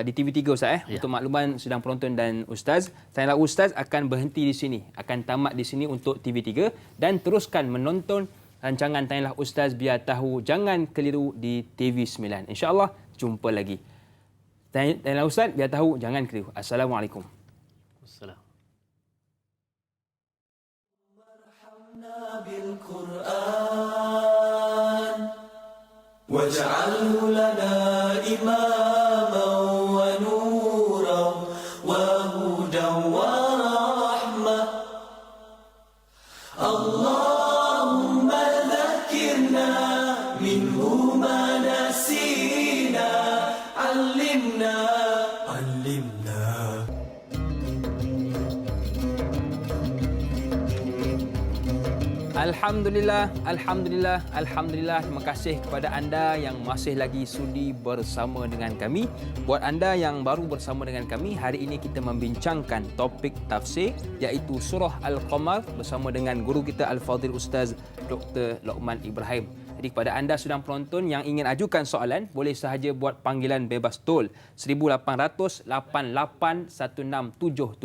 di TV3 Ustaz untuk makluman sidang penonton dan Ustaz. Tanylah Ustaz akan berhenti di sini, akan tamat di sini untuk TV3 dan teruskan menonton rancangan Tanyalah Ustaz biar tahu, jangan keliru di TV9. InsyaAllah jumpa lagi. Tanyalah Ustaz biar tahu, jangan keliru. Assalamualaikum. Wassalam. واجعله لنا إماما ونورا وهدى ورحمة اللهم ذكرنا منه ما نسينا علمنا Alhamdulillah, Alhamdulillah, Alhamdulillah. Terima kasih kepada anda yang masih lagi sudi bersama dengan kami. Buat anda yang baru bersama dengan kami, hari ini kita membincangkan topik tafsir iaitu surah Al-Qamar bersama dengan guru kita Al-Fadhil Ustaz Dr. Luqman Ibrahim. Jadi kepada anda sedang penonton yang ingin ajukan soalan, boleh sahaja buat panggilan bebas tol 1800 88 1677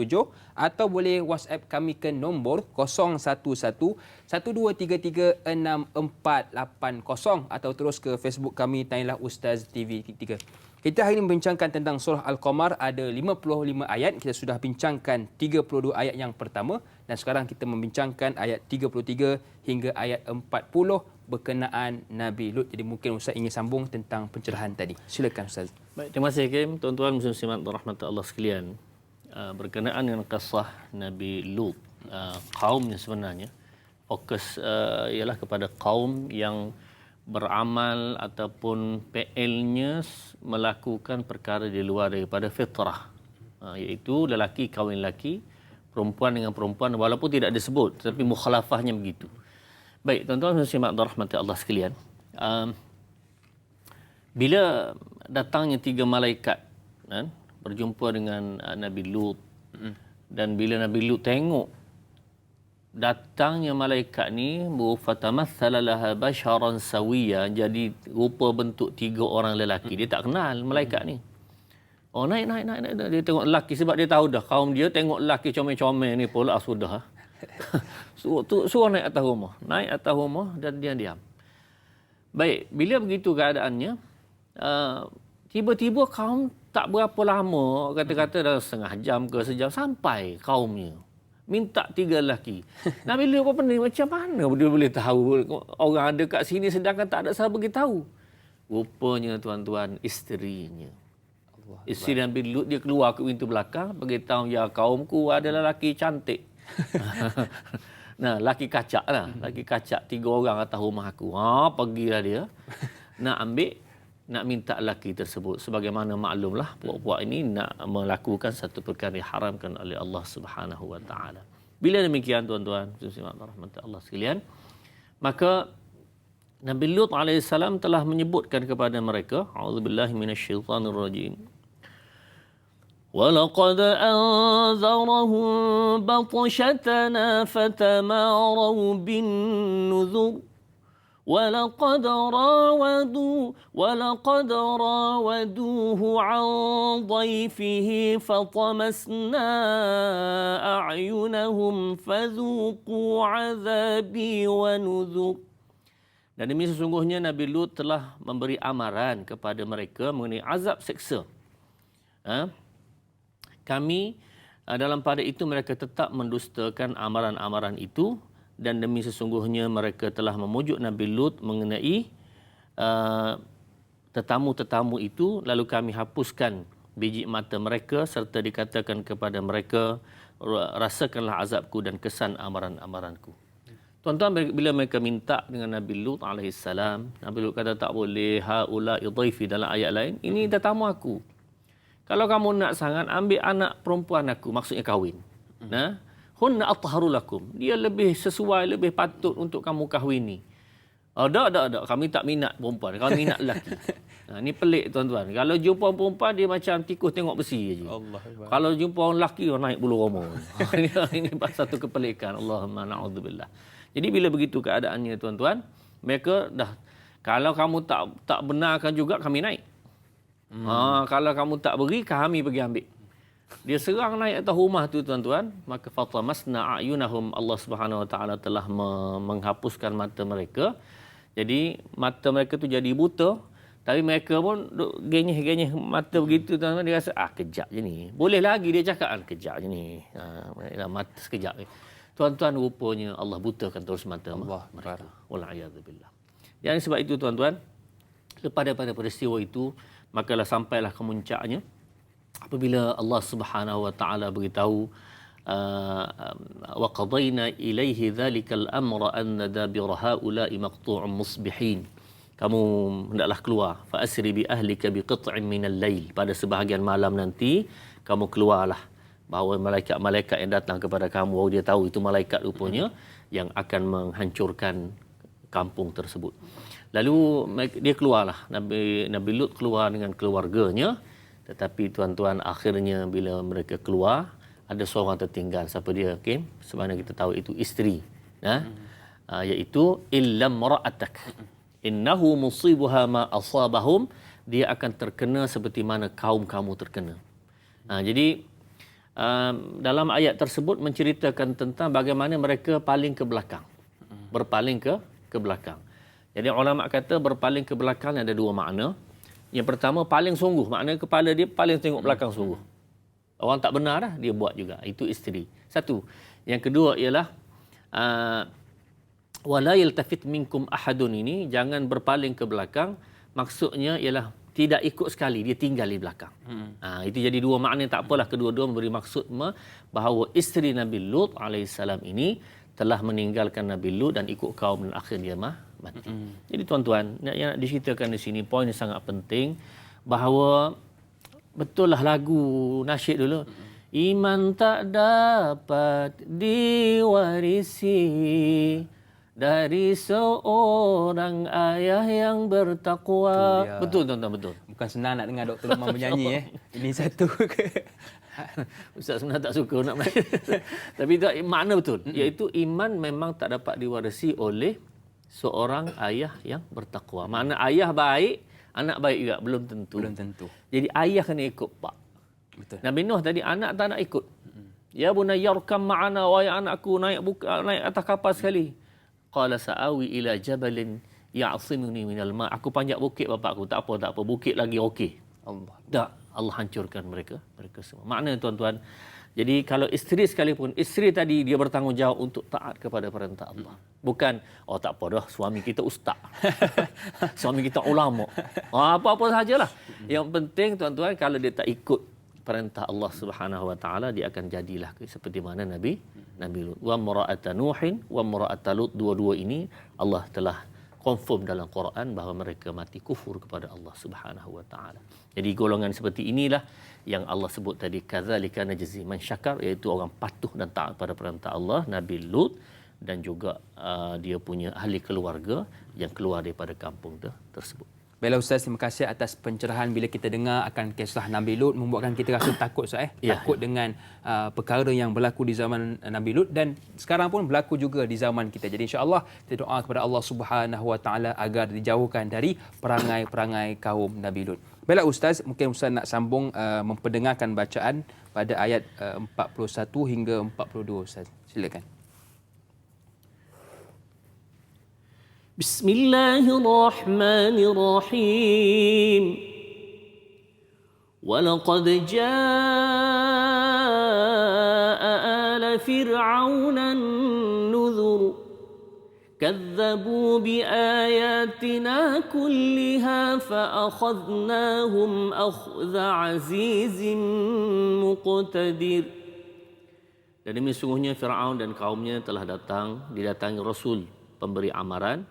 atau boleh WhatsApp kami ke nombor 011 1233 6480 atau terus ke Facebook kami Tanyalah Ustaz TV3. Kita hari ini membincangkan tentang surah Al-Qamar, ada 55 ayat. Kita sudah bincangkan 32 ayat yang pertama dan sekarang kita membincangkan ayat 33 hingga ayat 40 berkenaan Nabi Lut. Jadi mungkin Ustaz ingin sambung tentang pencerahan tadi. Silakan Ustaz. Baik, terima kasih Hakim. Tuan-tuan muslimat rahmat Allah sekalian. Berkenaan dengan kisah Nabi Lut, kaumnya sebenarnya fokus ialah kepada kaum yang beramal ataupun PL-nya melakukan perkara di luar daripada fitrah, iaitu lelaki kahwin lelaki, perempuan dengan perempuan, walaupun tidak disebut tetapi mukhalafahnya begitu. Baik, tuan-tuan muslimat rahmat Allah sekalian, bila datangnya 3 malaikat berjumpa dengan Nabi Lut, dan bila Nabi Lut tengok datangnya malaikat ni, fatamassala laha basharan sawiya, jadi rupa bentuk 3 orang lelaki. Dia tak kenal malaikat ni. Oh, naik. Dia tengok lelaki sebab dia tahu dah kaum dia tengok lelaki comel-comel ni pula sudah. Suruh naik atas rumah dan dia diam. Baik, bila begitu keadaannya, tiba-tiba kaum tak berapa lama, kata-kata dah setengah jam ke sejam, sampai kaumnya minta 3 lelaki. Nabi Lut apa ni, macam mana dia boleh tahu orang ada kat sini sedangkan tak ada siapa beritahu? Rupanya tuan-tuan, isterinya. Isteri Nabi Lut dia keluar ke pintu belakang, beritahu, ya kaumku ada lelaki cantik. Nah, lelaki kacak lah. Lelaki kacak 3 orang atas rumah aku. Pergilah dia. Nak minta lelaki tersebut. Sebagaimana maklumlah, puak-puak ini nak melakukan satu perkara yang diharamkan oleh Allah Subhanahu Wa Taala. Bila demikian tuan-tuan, rahmat Allah sekalian, maka Nabi Lut AS telah menyebutkan kepada mereka, a'udzubillahi minasyaitanirrajim. وَلَقَدْ أَنذَرَهُمْ بَطْشَتَنَا فَتَمَارَوْا بِالنُّذُرِ وَلَقَدْ راودوه عَنْ ضَيْفِهِ فَطَمَسْنَا أَعْيُنَهُمْ فَذُوقُوا عَذَابِي وَنُذُرِ. Dan demi sesungguhnya Nabi Lut telah memberi amaran kepada mereka mengenai azab seksa. Kami dalam pada itu mereka tetap mendustakan amaran-amaran itu, dan demi sesungguhnya mereka telah memujuk Nabi Lut mengenai tetamu-tetamu itu, lalu kami hapuskan biji mata mereka serta dikatakan kepada mereka, rasakanlah azabku dan kesan amaran-amaranku. Tuan-tuan, bila mereka minta dengan Nabi Lut alaihissalam, Nabi Lut kata tak boleh, haula'i dhaifi dalam ayat lain, ini tetamu aku. Kalau kamu nak sangat, ambil anak perempuan aku, maksudnya kahwin. Nah, hunna atharu lakum. Dia lebih sesuai, lebih patut untuk kamu kahwini. Tak. Kami tak minat perempuan. Kami minat lelaki. Ini pelik tuan-tuan. Kalau jumpa perempuan, dia macam tikus tengok besi je. Kalau jumpa orang lelaki, orang naik bulu roma. Ini satu kepelikan. Allahumma na'udzubillah. Jadi bila begitu keadaannya tuan-tuan, mereka dah, kalau kamu tak benarkan juga, kami naik. Kalau kamu tak beri, kami pergi ambil. Dia serang naik atas rumah tu tuan-tuan, maka fatamasna a'yunahum, Allah Subhanahu Wa Taala telah menghapuskan mata mereka. Jadi mata mereka tu jadi buta, tapi mereka pun genyeh-genyeh mata begitu tuan-tuan, dia rasa kejap je ni. Boleh lagi dia cakap kejap je ni. Mata sekejap ni. Tuan-tuan, rupanya Allah butakan terus mata mereka. Wal'iyadzubillah. Yang sebab itu tuan-tuan, lepas daripada peristiwa itu, makalah sampailah ke muncaknya apabila Allah Subhanahu Wa Taala beritahu wa qadayna ilaihi dzalikal amra anna dabira haula'i maqtu'un musbihin. Kamu hendaklah keluar, fa asri bi ahlika bi qit'in minal lail, pada sebahagian malam nanti kamu keluarlah, bahawa malaikat-malaikat yang datang kepada kamu, bahawa dia tahu itu malaikat rupanya yang akan menghancurkan kampung tersebut. Lalu dia keluarlah, Nabi Lut keluar dengan keluarganya. Tetapi tuan-tuan, akhirnya bila mereka keluar, ada seorang tertinggal. Siapa dia? Okay? Sebenarnya kita tahu itu isteri. Iaitu illam ra'atak innahu musibuha ma asabahum, dia akan terkena seperti mana kaum kamu terkena. Jadi dalam ayat tersebut menceritakan tentang bagaimana mereka paling ke belakang. Berpaling ke belakang. Jadi ulama kata berpaling ke belakang ada dua makna. Yang pertama, paling sungguh, maknanya kepala dia paling tengok belakang sungguh. Orang tak benar dah, dia buat juga. Itu isteri. Satu. Yang kedua ialah wala yaltafit minkum ahadun, ini jangan berpaling ke belakang. Maksudnya ialah tidak ikut sekali, dia tinggal di belakang. Itu jadi dua makna. Tak apalah, kedua-dua memberi maksud bahawa isteri Nabi Lut alaihissalam ini telah meninggalkan Nabi Lut dan ikut kaum, dan akhirnya mati. Jadi tuan-tuan, yang nak diceritakan di sini, poin yang sangat penting, bahawa betul lah lagu nasyid dulu. Iman tak dapat diwarisi dari seorang ayah yang bertakwa. Betul tuan-tuan, betul. Bukan senang nak dengar Dr. Lukman bernyanyi. Ini satu Ustaz sebenarnya tak suka nak menyanyi. Tapi itu makna betul. Iaitu iman memang tak dapat diwarisi oleh seorang ayah yang bertakwa. Makna ayah baik, anak baik juga belum tentu. Belum tentu. Jadi ayah kena ikut pak. Betul. Nabi Nuh tadi anak tak nak ikut. Ya bunayya yarkam ma'ana, wahai anakku naik atas kapal sekali. Qala sa'awi ila jabalin ya'simuni minal ma'. Aku panjat bukit bapakku. Tak apa. Bukit lagi okey. Allah hancurkan mereka semua. Makna tuan-tuan, jadi kalau isteri sekalipun, isteri tadi dia bertanggungjawab untuk taat kepada perintah Allah. Bukan, tak apa dah, suami kita ustaz. Suami kita ulama. Apa-apa sajalah. Yang penting tuan-tuan, kalau dia tak ikut perintah Allah Subhanahu Wa Taala, dia akan jadilah seperti mana Nabi Lut. Wa mara'ata Nuhin wa mara'ata Lut, dua-dua ini Allah telah confirm dalam Quran bahawa mereka mati kufur kepada Allah Subhanahu Wa Taala. Jadi golongan seperti inilah yang Allah sebut tadi, kadzalika najzi man syakar, iaitu orang patuh dan taat pada perintah Allah, Nabi Lut, dan juga dia punya ahli keluarga yang keluar daripada kampung tersebut. Baiklah Ustaz, terima kasih atas pencerahan. Bila kita dengar akan kisah Nabi Lut, membuatkan kita rasa takut Ustaz. Takut dengan perkara yang berlaku di zaman Nabi Lut, dan sekarang pun berlaku juga di zaman kita. Jadi insya-Allah kita doa kepada Allah Subhanahu Wa Taala agar dijauhkan dari perangai-perangai kaum Nabi Lut. Baiklah Ustaz, mungkin Ustaz nak sambung memperdengarkan bacaan pada ayat 41 hingga 42 Ustaz. Silakan. Bismillahirrahmanirrahim. Walaqad jaa'a ala fir'auna an-nuzur كذبوا بآياتنا كلها فأخذناهم أخذ عزيز مقتدر. Dan demi sungguhnya Fir'aun dan kaumnya telah didatangi Rasul pemberi amaran.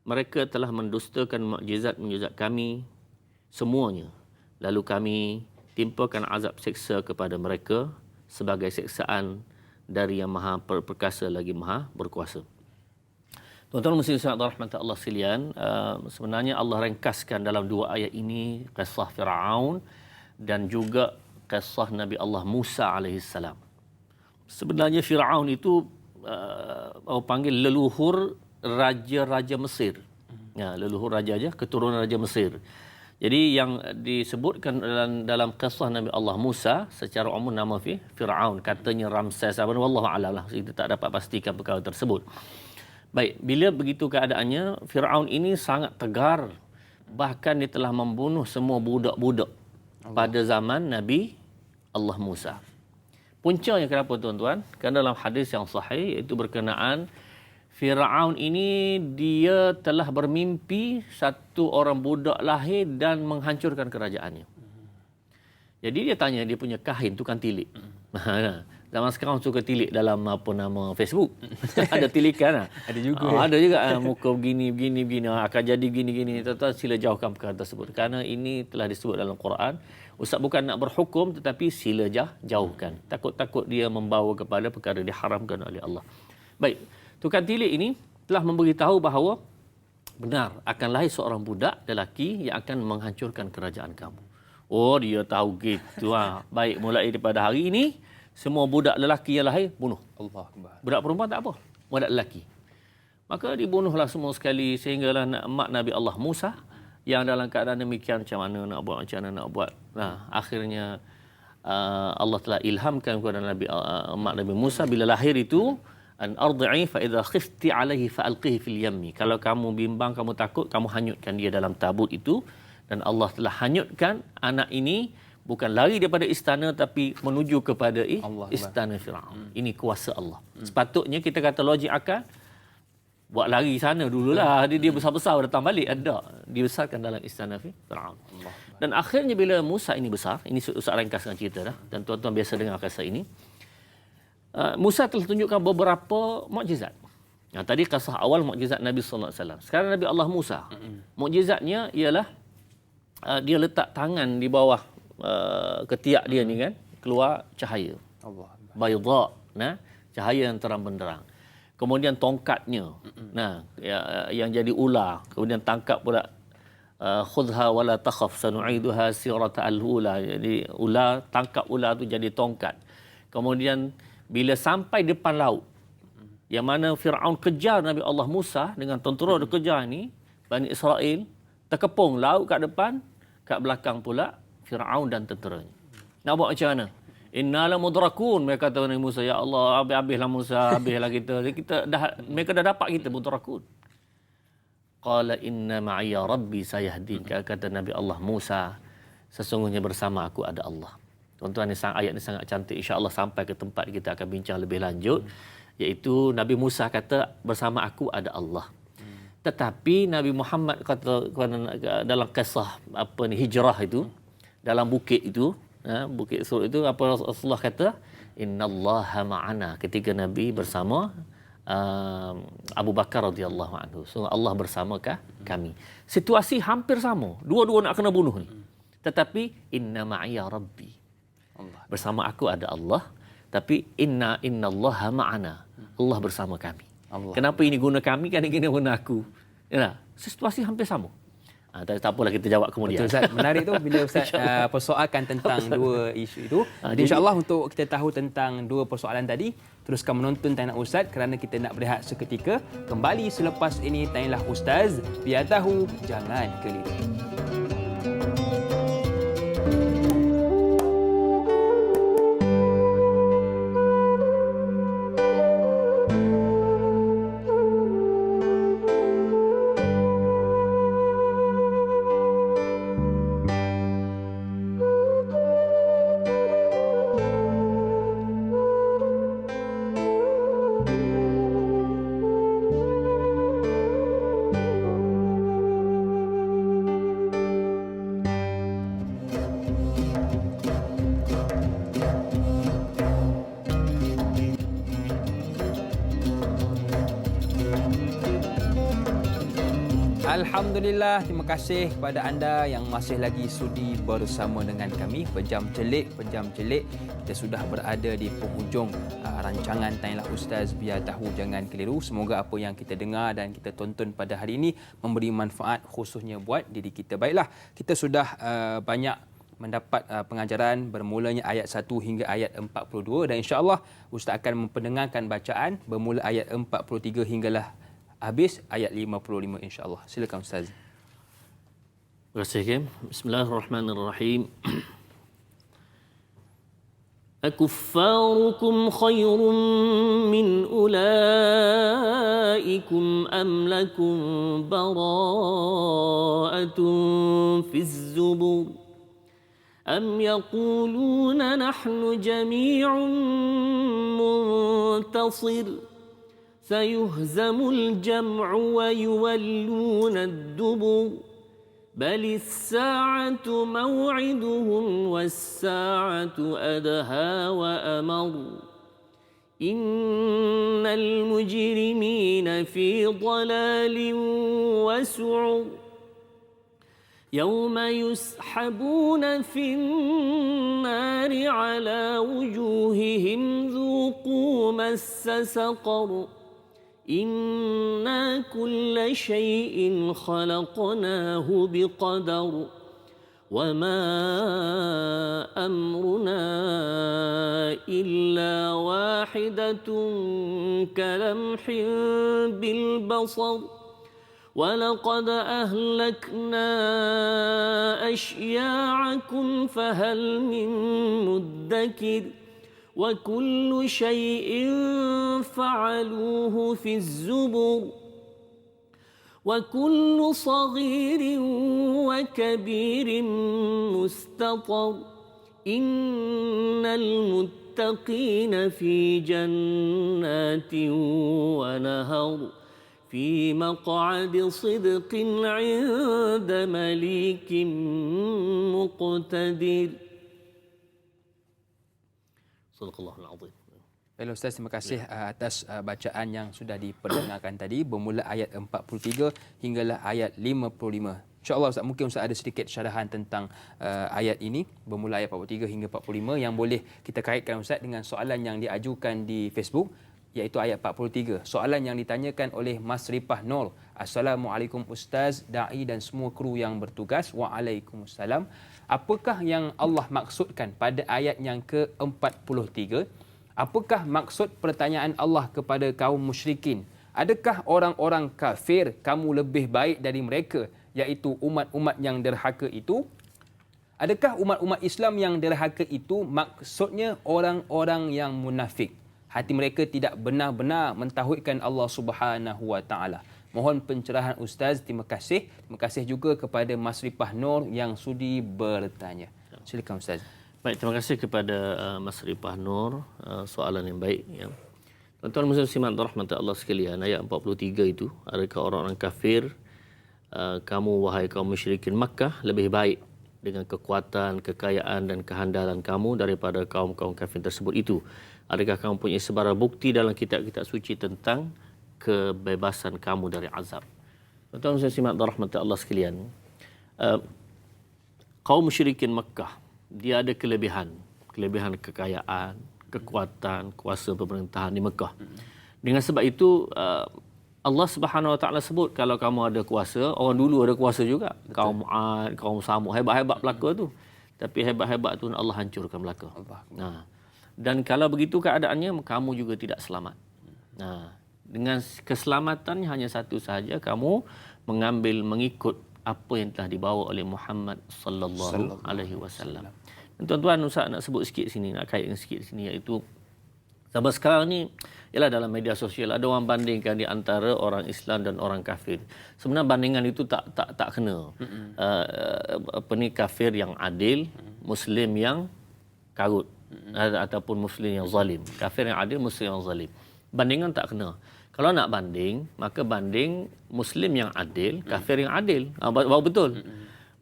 Mereka telah mendustakan mukjizat-mukjizat kami semuanya. Lalu kami timpakan azab seksa kepada mereka sebagai seksaan dari yang maha perkasa lagi maha berkuasa. Tuan-tuan muslimin dan rahmat Allah sekalian, sebenarnya Allah ringkaskan dalam dua ayat ini kisah Firaun dan juga kisah Nabi Allah Musa alaihissalam. Sebenarnya Firaun itu orang panggil leluhur raja-raja Mesir. Ya, leluhur raja aja, keturunan raja Mesir. Jadi yang disebutkan dalam kisah Nabi Allah Musa secara umum nama Firaun, katanya Ramses, wallahu a'lam lah, kita tak dapat pastikan perkara tersebut. Baik, bila begitu keadaannya, Firaun ini sangat tegar. Bahkan dia telah membunuh semua budak-budak pada zaman Nabi Allah Musa. Puncanya kenapa tuan-tuan? Kerana dalam hadis yang sahih itu berkenaan Firaun ini dia telah bermimpi satu orang budak lahir dan menghancurkan kerajaannya. Jadi dia tanya dia punya kahin tukang tilik. Zaman sekarang suka tilik dalam Facebook. Ada tilikan. Ada juga. Ada juga muka begini akan jadi gini. Tuan-tuan sila jauhkan perkara tersebut. Kerana ini telah disebut dalam Quran. Ustaz bukan nak berhukum tetapi sila jauhkan. Takut-takut dia membawa kepada perkara diharamkan oleh Allah. Baik, tukang tilik ini telah memberitahu bahawa benar akan lahir seorang budak lelaki yang akan menghancurkan kerajaan kamu. Oh, dia tahu gitu. Baik, mulai daripada hari ini semua budak lelaki yang lahir bunuh. Allahuakbar. Budak perempuan tak apa, budak lelaki. Maka dibunuhlah semua sekali sehinggalah mak Nabi Allah Musa yang dalam keadaan demikian macam mana nak buat. Nah, akhirnya Allah telah ilhamkan kepada mak Nabi Musa bila lahir itu an ardi'i fa idza khifti alaihi fa alqihi fil yammi. Kalau kamu bimbang, kamu takut, kamu hanyutkan dia dalam tabut itu, dan Allah telah hanyutkan anak ini bukan lari daripada istana tapi menuju kepada istana Firaun. Ini kuasa Allah. Sepatutnya kita kata logik akal buat lari sana dululah. Dia besar-besar datang balik. Ada. Dibesarkan dalam istana Firaun. Dan akhirnya bila Musa ini besar, ini Ustaz ringkaskan cerita dah, dan tuan-tuan biasa dengar kisah ini. Musa telah tunjukkan beberapa mukjizat. Yang tadi kisah awal mukjizat Nabi sallallahu alaihi wasallam. Sekarang Nabi Allah Musa. Mukjizatnya ialah dia letak tangan di bawah ketiak dia ni kan, keluar cahaya. Bayda, cahaya yang terang benderang. Kemudian tongkatnya, yang jadi ular. Kemudian tangkap pula khudha wala takhaf sanu'iduha sirata al-ula. Jadi ular, tangkap ular tu jadi tongkat. Kemudian bila sampai depan laut, yang mana Firaun kejar Nabi Allah Musa dengan tentera dia kejar ni, Bani Israel terkepung laut kat depan, kat belakang pula Firaun dan tenteranya. Nak buat macam mana? Inna la mudrakun, mereka kata Nabi Musa, ya Allah, habislah Musa, habislah mereka dah dapat kita mudrakun. Qala inna ma'iya rabbi sayahdin, kata Nabi Allah Musa, sesungguhnya bersama aku ada Allah. Tuan-tuan, ayat ini sangat cantik. InsyaAllah sampai ke tempat kita akan bincang lebih lanjut, iaitu Nabi Musa kata bersama aku ada Allah. Tetapi Nabi Muhammad kata dalam kisah hijrah itu, dalam bukit itu, bukit Sur itu, apa Rasulullah kata? Innallaha ma'ana, ketika Nabi bersama Abu Bakar radhiyallahu anhu. So Allah bersama kami. Situasi hampir sama. Dua-dua nak kena bunuh ni. Tetapi inna ma'iya rabbi. Bersama aku ada Allah, tapi innallaha ma'ana. Allah bersama kami. Kenapa ini guna kami, kan ini guna aku. Ya, situasi hampir sama. Tak apalah, kita jawab kemudian. Betul Ustaz, menarik tu bila Ustaz persoalkan tentang dua isu itu. InsyaAllah untuk kita tahu tentang dua persoalan tadi, teruskan menonton tayangan Ustaz kerana kita nak berehat seketika. Kembali selepas ini tayanganlah Ustaz, biar tahu jangan keliru. Alhamdulillah, terima kasih kepada anda yang masih lagi sudi bersama dengan kami. Pejam celik. Kita sudah berada di penghujung rancangan Tanyalah Ustaz Biar Tahu Jangan Keliru. Semoga apa yang kita dengar dan kita tonton pada hari ini memberi manfaat khususnya buat diri kita. Baiklah, kita sudah banyak mendapat pengajaran bermulanya ayat 1 hingga ayat 42 dan insya-Allah Ustaz akan memperdengarkan bacaan bermula ayat 43 hinggalah habis ayat 55 insya-Allah. Silakan Ustaz. Terima kasih Kim. Bismillahirrahmanirrahim. أكفاركم خير من أولئكم أم لكم براءة في الزبر أم يقولون نحن جميع منتصر سيهزم الجمع ويولون الدبر بل الساعة موعدهم والساعة أدهى وأمر إن المجرمين في ضلال وسعر يوم يسحبون في النار على وجوههم ذوقوا مس سقر إنا كل شيء خلقناه بقدر وما أمرنا إلا واحدة كلمح بالبصر ولقد أهلكنا أشياعكم فهل من مدكر وكل شيء فعلوه في الزبر وكل صغير وكبير مستطر إن المتقين في جنات ونهر في مقعد صدق عند مليك مقتدر. Sadaqallahul Azim. Baiklah Ustaz, terima kasih atas bacaan yang sudah diperdengarkan tadi bermula ayat 43 hinggalah ayat 55. InsyaAllah Ustaz, mungkin Ustaz ada sedikit syarahan tentang ayat ini bermula ayat 43 hingga 45 yang boleh kita kaitkan Ustaz dengan soalan yang diajukan di Facebook, iaitu ayat 43. Soalan yang ditanyakan oleh Mas Ripah Nur. Assalamualaikum Ustaz, da'i dan semua kru yang bertugas. Waalaikumsalam. Apakah yang Allah maksudkan pada ayat yang ke-43? Apakah maksud pertanyaan Allah kepada kaum musyrikin? Adakah orang-orang kafir kamu lebih baik dari mereka, iaitu umat-umat yang derhaka itu? Adakah umat-umat Islam yang derhaka itu maksudnya orang-orang yang munafik? Hati mereka tidak benar-benar mentauhidkan Allah Subhanahu Wa Taala. Mohon pencerahan Ustaz. Terima kasih. Terima kasih juga kepada Mas Ripah Nur yang sudi bertanya. Silakan Ustaz. Baik, terima kasih kepada Mas Ripah Nur, soalan yang baik ya. Tuan-tuan muslimin rahmat Allah sekalian, ayat 43 itu, adakah orang-orang kafir kamu wahai kaum musyrikin Makkah lebih baik dengan kekuatan, kekayaan dan kehandalan kamu daripada kaum-kaum kafir tersebut itu? Adakah kamu punya sebarang bukti dalam kitab-kitab suci tentang kebebasan kamu dari azab? Tuan-tuan muslimin rahmat Allah sekalian, kaum musyrikin Makkah dia ada kelebihan kekayaan, kekuatan, kuasa pemerintahan di Mekah. Dengan sebab itu Allah Subhanahu Wa Taala sebut kalau kamu ada kuasa, orang dulu ada kuasa juga. Betul. Kaum Ad, kaum Samud, hebat-hebat Melaka tu. Tapi hebat-hebat tu Allah hancurkan Melaka. Nah, dan kalau begitu keadaannya, kamu juga tidak selamat. Nah, dengan keselamatannya hanya satu sahaja, kamu mengikut apa yang telah dibawa oleh Muhammad sallallahu alaihi wasallam. Tuan-tuan, Ustaz nak sebut sikit sini, nak kaitkan sikit sini, iaitu zaman sekarang ni ialah dalam media sosial ada orang bandingkan di antara orang Islam dan orang kafir. Sebenarnya bandingan itu tak kena. Kafir yang adil, Muslim yang karut, ataupun Muslim yang zalim. Kafir yang adil, Muslim yang zalim. Bandingan tak kena. Kalau nak banding, maka banding Muslim yang adil, kafir yang adil. Baru betul.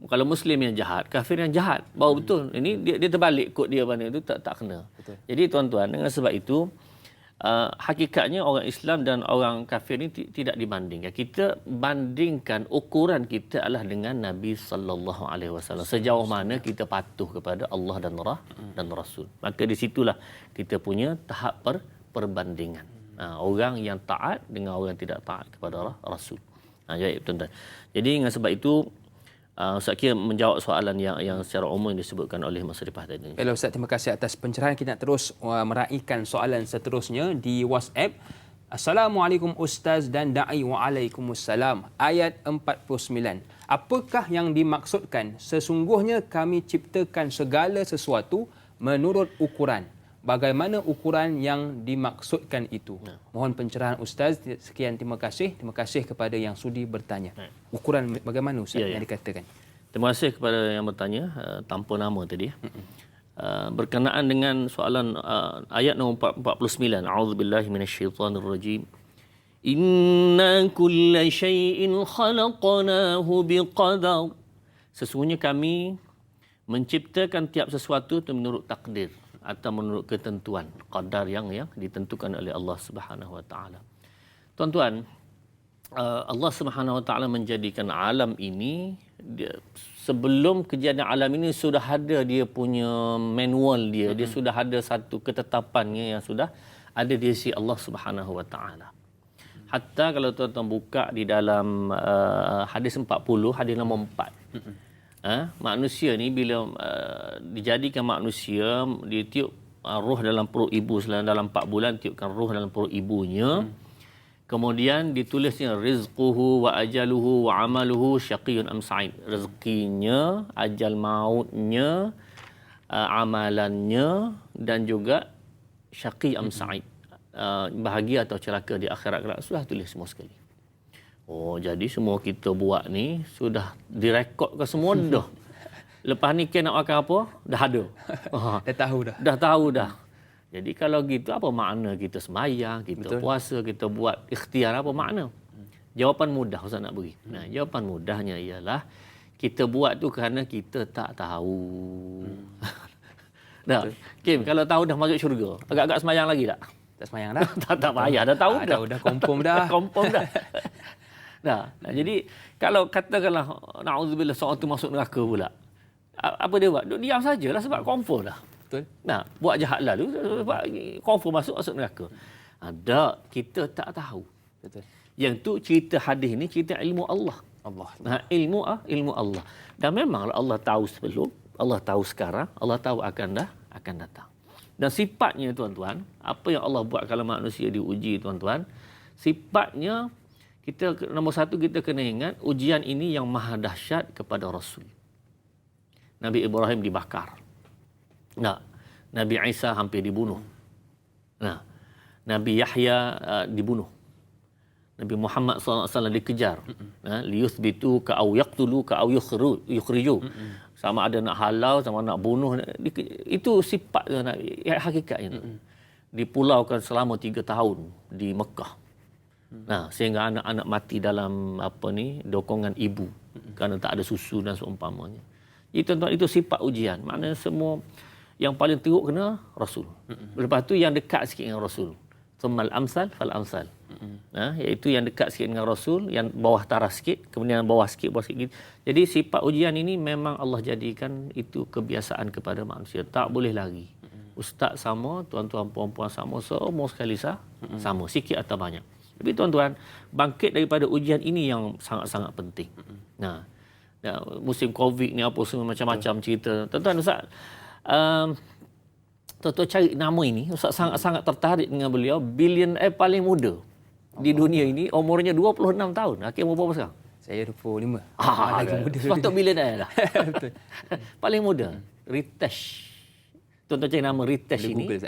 Kalau Muslim yang jahat, kafir yang jahat. Baru betul. Ini dia terbalik kod dia banding itu tak kena. Betul. Jadi tuan-tuan, dengan sebab itu hakikatnya orang Islam dan orang kafir ini tidak dibandingkan. Kita bandingkan ukuran kita adalah dengan Nabi sallallahu alaihi wasallam. Sejauh mana kita patuh kepada Allah dan Rasul. Maka di situlah kita punya tahap perbandingan. Orang yang taat dengan orang yang tidak taat kepada Rasul. Jadi tuan-tuan. Jadi dengan sebab itu Ustaz kira menjawab soalan yang secara umum disebutkan oleh Mas Rifah tadi. Baiklah Ustaz, terima kasih atas pencerahan. Kita nak terus meraihkan soalan seterusnya di WhatsApp. Assalamualaikum Ustaz dan Da'i. Waalaikumsalam. Ayat 49. Apakah yang dimaksudkan? Sesungguhnya kami ciptakan segala sesuatu menurut ukuran. Bagaimana ukuran yang dimaksudkan itu? Mohon pencerahan Ustaz. Sekian, terima kasih. Terima kasih kepada yang sudi bertanya. Ukuran bagaimana Ustaz yang dikatakan? Terima kasih kepada yang bertanya tanpa nama tadi. Berkenaan dengan soalan ayat nombor 49. A'udzubillahi minasyaitonirrajim. Inna kulla syai'in khalaqnahu biqadar. Sesungguhnya kami menciptakan tiap sesuatu itu menurut takdir atau menurut ketentuan qadar yang ditentukan oleh Allah Subhanahu wa taala. Tuan-tuan, Allah Subhanahu wa taala menjadikan alam ini sebelum kejadian alam ini sudah ada dia punya manual dia, dia sudah ada satu ketetapannya yang sudah ada di sisi Allah Subhanahu wa taala. Hatta kalau tuan-tuan buka di dalam hadis 40, hadis nombor 4. Manusia ni bila dijadikan manusia, dia tiup roh dalam perut ibu dalam 4 bulan, tiupkan roh dalam perut ibunya. Kemudian ditulisnya rizquhu wa ajaluhu wa amaluhu syaqiyyun am sa'id. Rezekinya, ajal mautnya, amalannya dan juga syaqi am sa'id. Bahagia atau celaka di akhirat kelak, sudah tulis semua sekali. Oh, jadi semua kita buat ni sudah direkodkan semua dah. Lepas ni nak makan apa? Dah ada. Dah tahu dah. Dah tahu dah. Jadi kalau gitu apa makna kita sembahyang, kita puasa, kita buat ikhtiar, apa makna? Jawapan mudah Ustaz nak beri. Nah, jawapan mudahnya ialah kita buat tu kerana kita tak tahu. Dah. Kim, kalau tahu dah masuk syurga, agak-agak sembahyang lagi tak? Tak sembahyang dah. tak payah, dah tahu dah. Dah confirm dah. Confirm dah. Nah, jadi kalau katakanlah na'udzubillah seorang tu masuk neraka pula. Apa dia buat? Duk diam sajalah sebab confirm dah. Betul. Nah, buat jahat lalu sebab confirm masuk neraka. Ada kita tak tahu. Betul. Yang tu cerita hadis ni cerita ilmu Allah. Ilmu Allah. Dan memang Allah tahu sebelum, Allah tahu sekarang, Allah tahu akan datang. Dan sifatnya tuan-tuan, apa yang Allah buat kalau manusia diuji tuan-tuan, sifatnya kita nombor satu kita kena ingat ujian ini yang maha dahsyat kepada Rasul. Nabi Ibrahim dibakar. Nah, Nabi Isa hampir dibunuh. Nah, Nabi Yahya dibunuh. Nabi Muhammad SAW dikejar. Liyuthbitu ka au yaqtulu ka au yukhriju. Sama ada nak halau, sama nak bunuh. Itu sifat hakikatnya. Dipulaukan selama 3 tahun di Mekah. Nah, sehingga anak-anak mati dalam dokongan ibu kerana tak ada susu dan seumpamanya. Itu tuan-tuan, itu sifat ujian. Maknanya semua yang paling teruk kena Rasul. Lepas tu yang dekat sikit dengan Rasul. Tsummal amsal fal amsal. Iaitu yang dekat sikit dengan Rasul, yang bawah taras sikit, kemudian bawah sikit. Jadi sifat ujian ini memang Allah jadikan itu kebiasaan kepada manusia. Tak boleh lari. Ustaz sama, tuan-tuan puan-puan sama, semua sekali sama, sikit atau banyak. Tapi tuan-tuan, bangkit daripada ujian ini yang sangat-sangat penting. Nah, musim Covid ni apa semua macam-macam cerita. Tuan-tuan, Ustaz, tuan-tuan cari nama ini, Ustaz sangat-sangat tertarik dengan beliau, billionaire paling muda di dunia ini, umurnya 26 tahun. Hakim umur berapa sekarang? Saya 25. Lagi muda. Sepatutnya billionaire dah. Betul. Paling muda, Ritesh. Tuan-tuan cari nama Ritesh boleh ini. Google,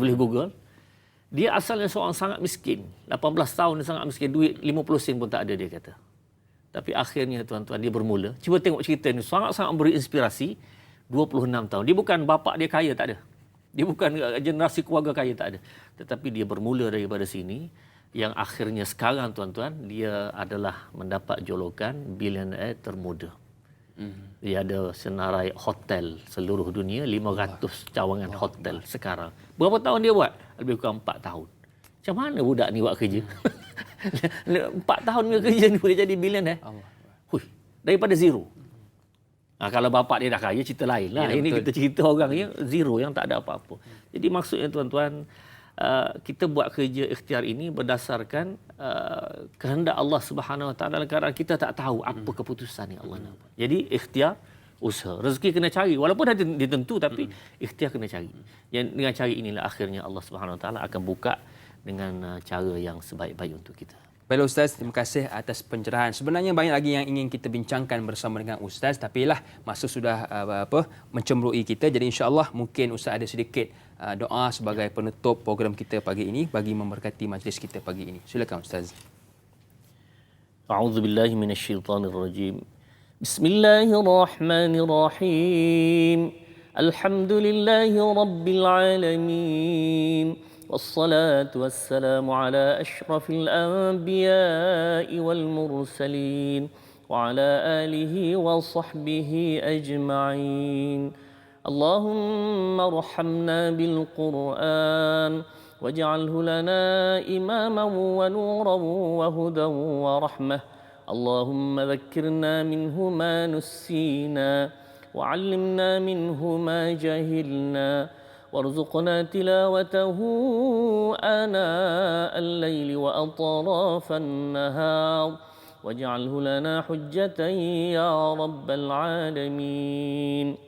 boleh Google. Dia asalnya seorang sangat miskin. 18 tahun dia sangat miskin. Duit 50 sen pun tak ada, dia kata. Tapi akhirnya tuan-tuan dia bermula. Cuba tengok cerita ni. Sangat-sangat beri inspirasi. 26 tahun. Dia bukan bapa dia kaya, tak ada. Dia bukan generasi keluarga kaya, tak ada. Tetapi dia bermula daripada sini. Yang akhirnya sekarang tuan-tuan, dia adalah mendapat jolokan billionaire termuda. Dia ada senarai hotel seluruh dunia, 500 cawangan hotel sekarang. Berapa tahun dia buat? Lebih kurang 4 tahun. Macam mana budak ni buat kerja? 4 tahun ke kerja ni boleh jadi bilion Hui, daripada zero. Kalau bapak dia dah kaya, cerita lain lah. Ya, ini betul. kita cerita orang yang zero, yang tak ada apa-apa. Jadi maksudnya tuan-tuan, kita buat kerja ikhtiar ini berdasarkan kehendak Allah Subhanahu Wa Taala. Kerana kita tak tahu apa keputusan yang Allah nak buat. Jadi ikhtiar, usaha. Rezeki kena cari. Walaupun dah ditentu, tapi ikhtiar kena cari. Yang dengan cari inilah akhirnya Allah Subhanahu Wa Taala akan buka dengan cara yang sebaik-baik untuk kita. Baiklah Ustaz, terima kasih atas pencerahan. Sebenarnya banyak lagi yang ingin kita bincangkan bersama dengan Ustaz, tapi lah masa sudah mencemburui kita. Jadi insya-Allah mungkin Ustaz ada sedikit doa sebagai penutup program kita pagi ini bagi memberkati majlis kita pagi ini. Silakan Ustaz. A'udzubillahi minasyaitonirrajim. Bismillahirrahmanirrahim. Alhamdulillahi rabbil alamin. والصلاة والسلام على أشرف الأنبياء والمرسلين وعلى آله وصحبه أجمعين. اللهم ارحمنا بالقرآن واجعله لنا إماما ونورا وهدى ورحمة. اللهم ذكرنا منه ما نسينا وعلمنا منه ما جهلنا وارزقنا تلاوته آناء الليل وأطراف النهار واجعله لنا حجة يا رب العالمين.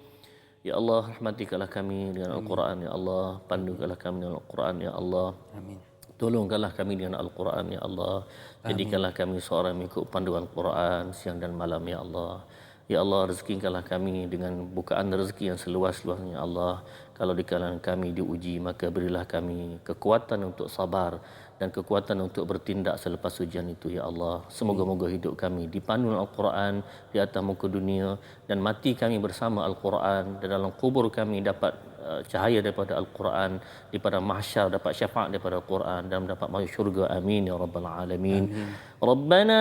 Ya Allah, rahmatikanlah kami dengan Al-Quran, ya Allah. Pandukanlah kami dengan Al-Quran, ya Allah. Amin. Tolongkanlah kami dengan Al-Quran, ya Allah. Jadikanlah kami seorang mengikut panduan Al-Quran siang dan malam, ya Allah. Ya Allah, rezekikanlah kami dengan bukaan rezeki yang seluas-luasnya, ya Allah. Kalau di kalangan kami diuji, maka berilah kami kekuatan untuk sabar dan kekuatan untuk bertindak selepas ujian itu, ya Allah. Semoga-moga hidup kami dipandu Al-Quran di atas muka dunia dan mati kami bersama Al-Quran, dan dalam kubur kami dapat cahaya daripada Al-Quran, di pada mahsyar dapat syafaat daripada Al-Quran dan mendapat masuk syurga. Amin ya rabbal alamin. Rabbana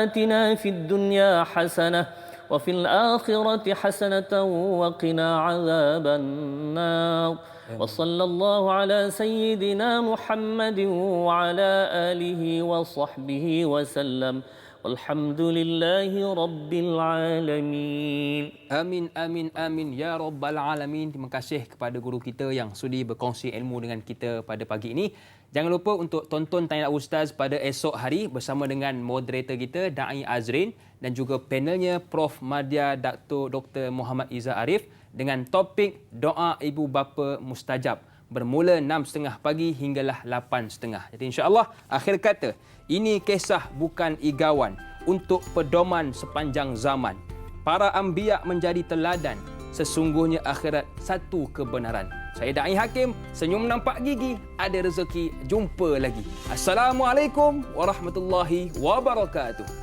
atina fid dunya hasanah وفي الآخرة حسنة وقنا عذاب النار وصلى الله على سيدنا محمد وعلى آله وصحبه وسلم والحمد لله رب العالمين. Amin, amin, amin. Ya Rabbal Alamin. Terima kasih kepada guru kita yang sudi berkongsi ilmu dengan kita pada pagi ini. Jangan lupa untuk tonton Tanya Ustaz pada esok hari bersama dengan moderator kita, Da'i Azrin, dan juga panelnya Prof. Madya Dr. Muhammad Iza Arif dengan topik Doa Ibu Bapa Mustajab, bermula 6.30 pagi hinggalah 8.30. Jadi insya-Allah, akhir kata, ini kisah bukan igawan untuk pedoman sepanjang zaman. Para anbiya menjadi teladan, sesungguhnya akhirat satu kebenaran. Saya Da'i Hakim, senyum nampak gigi, ada rezeki, jumpa lagi. Assalamualaikum warahmatullahi wabarakatuh.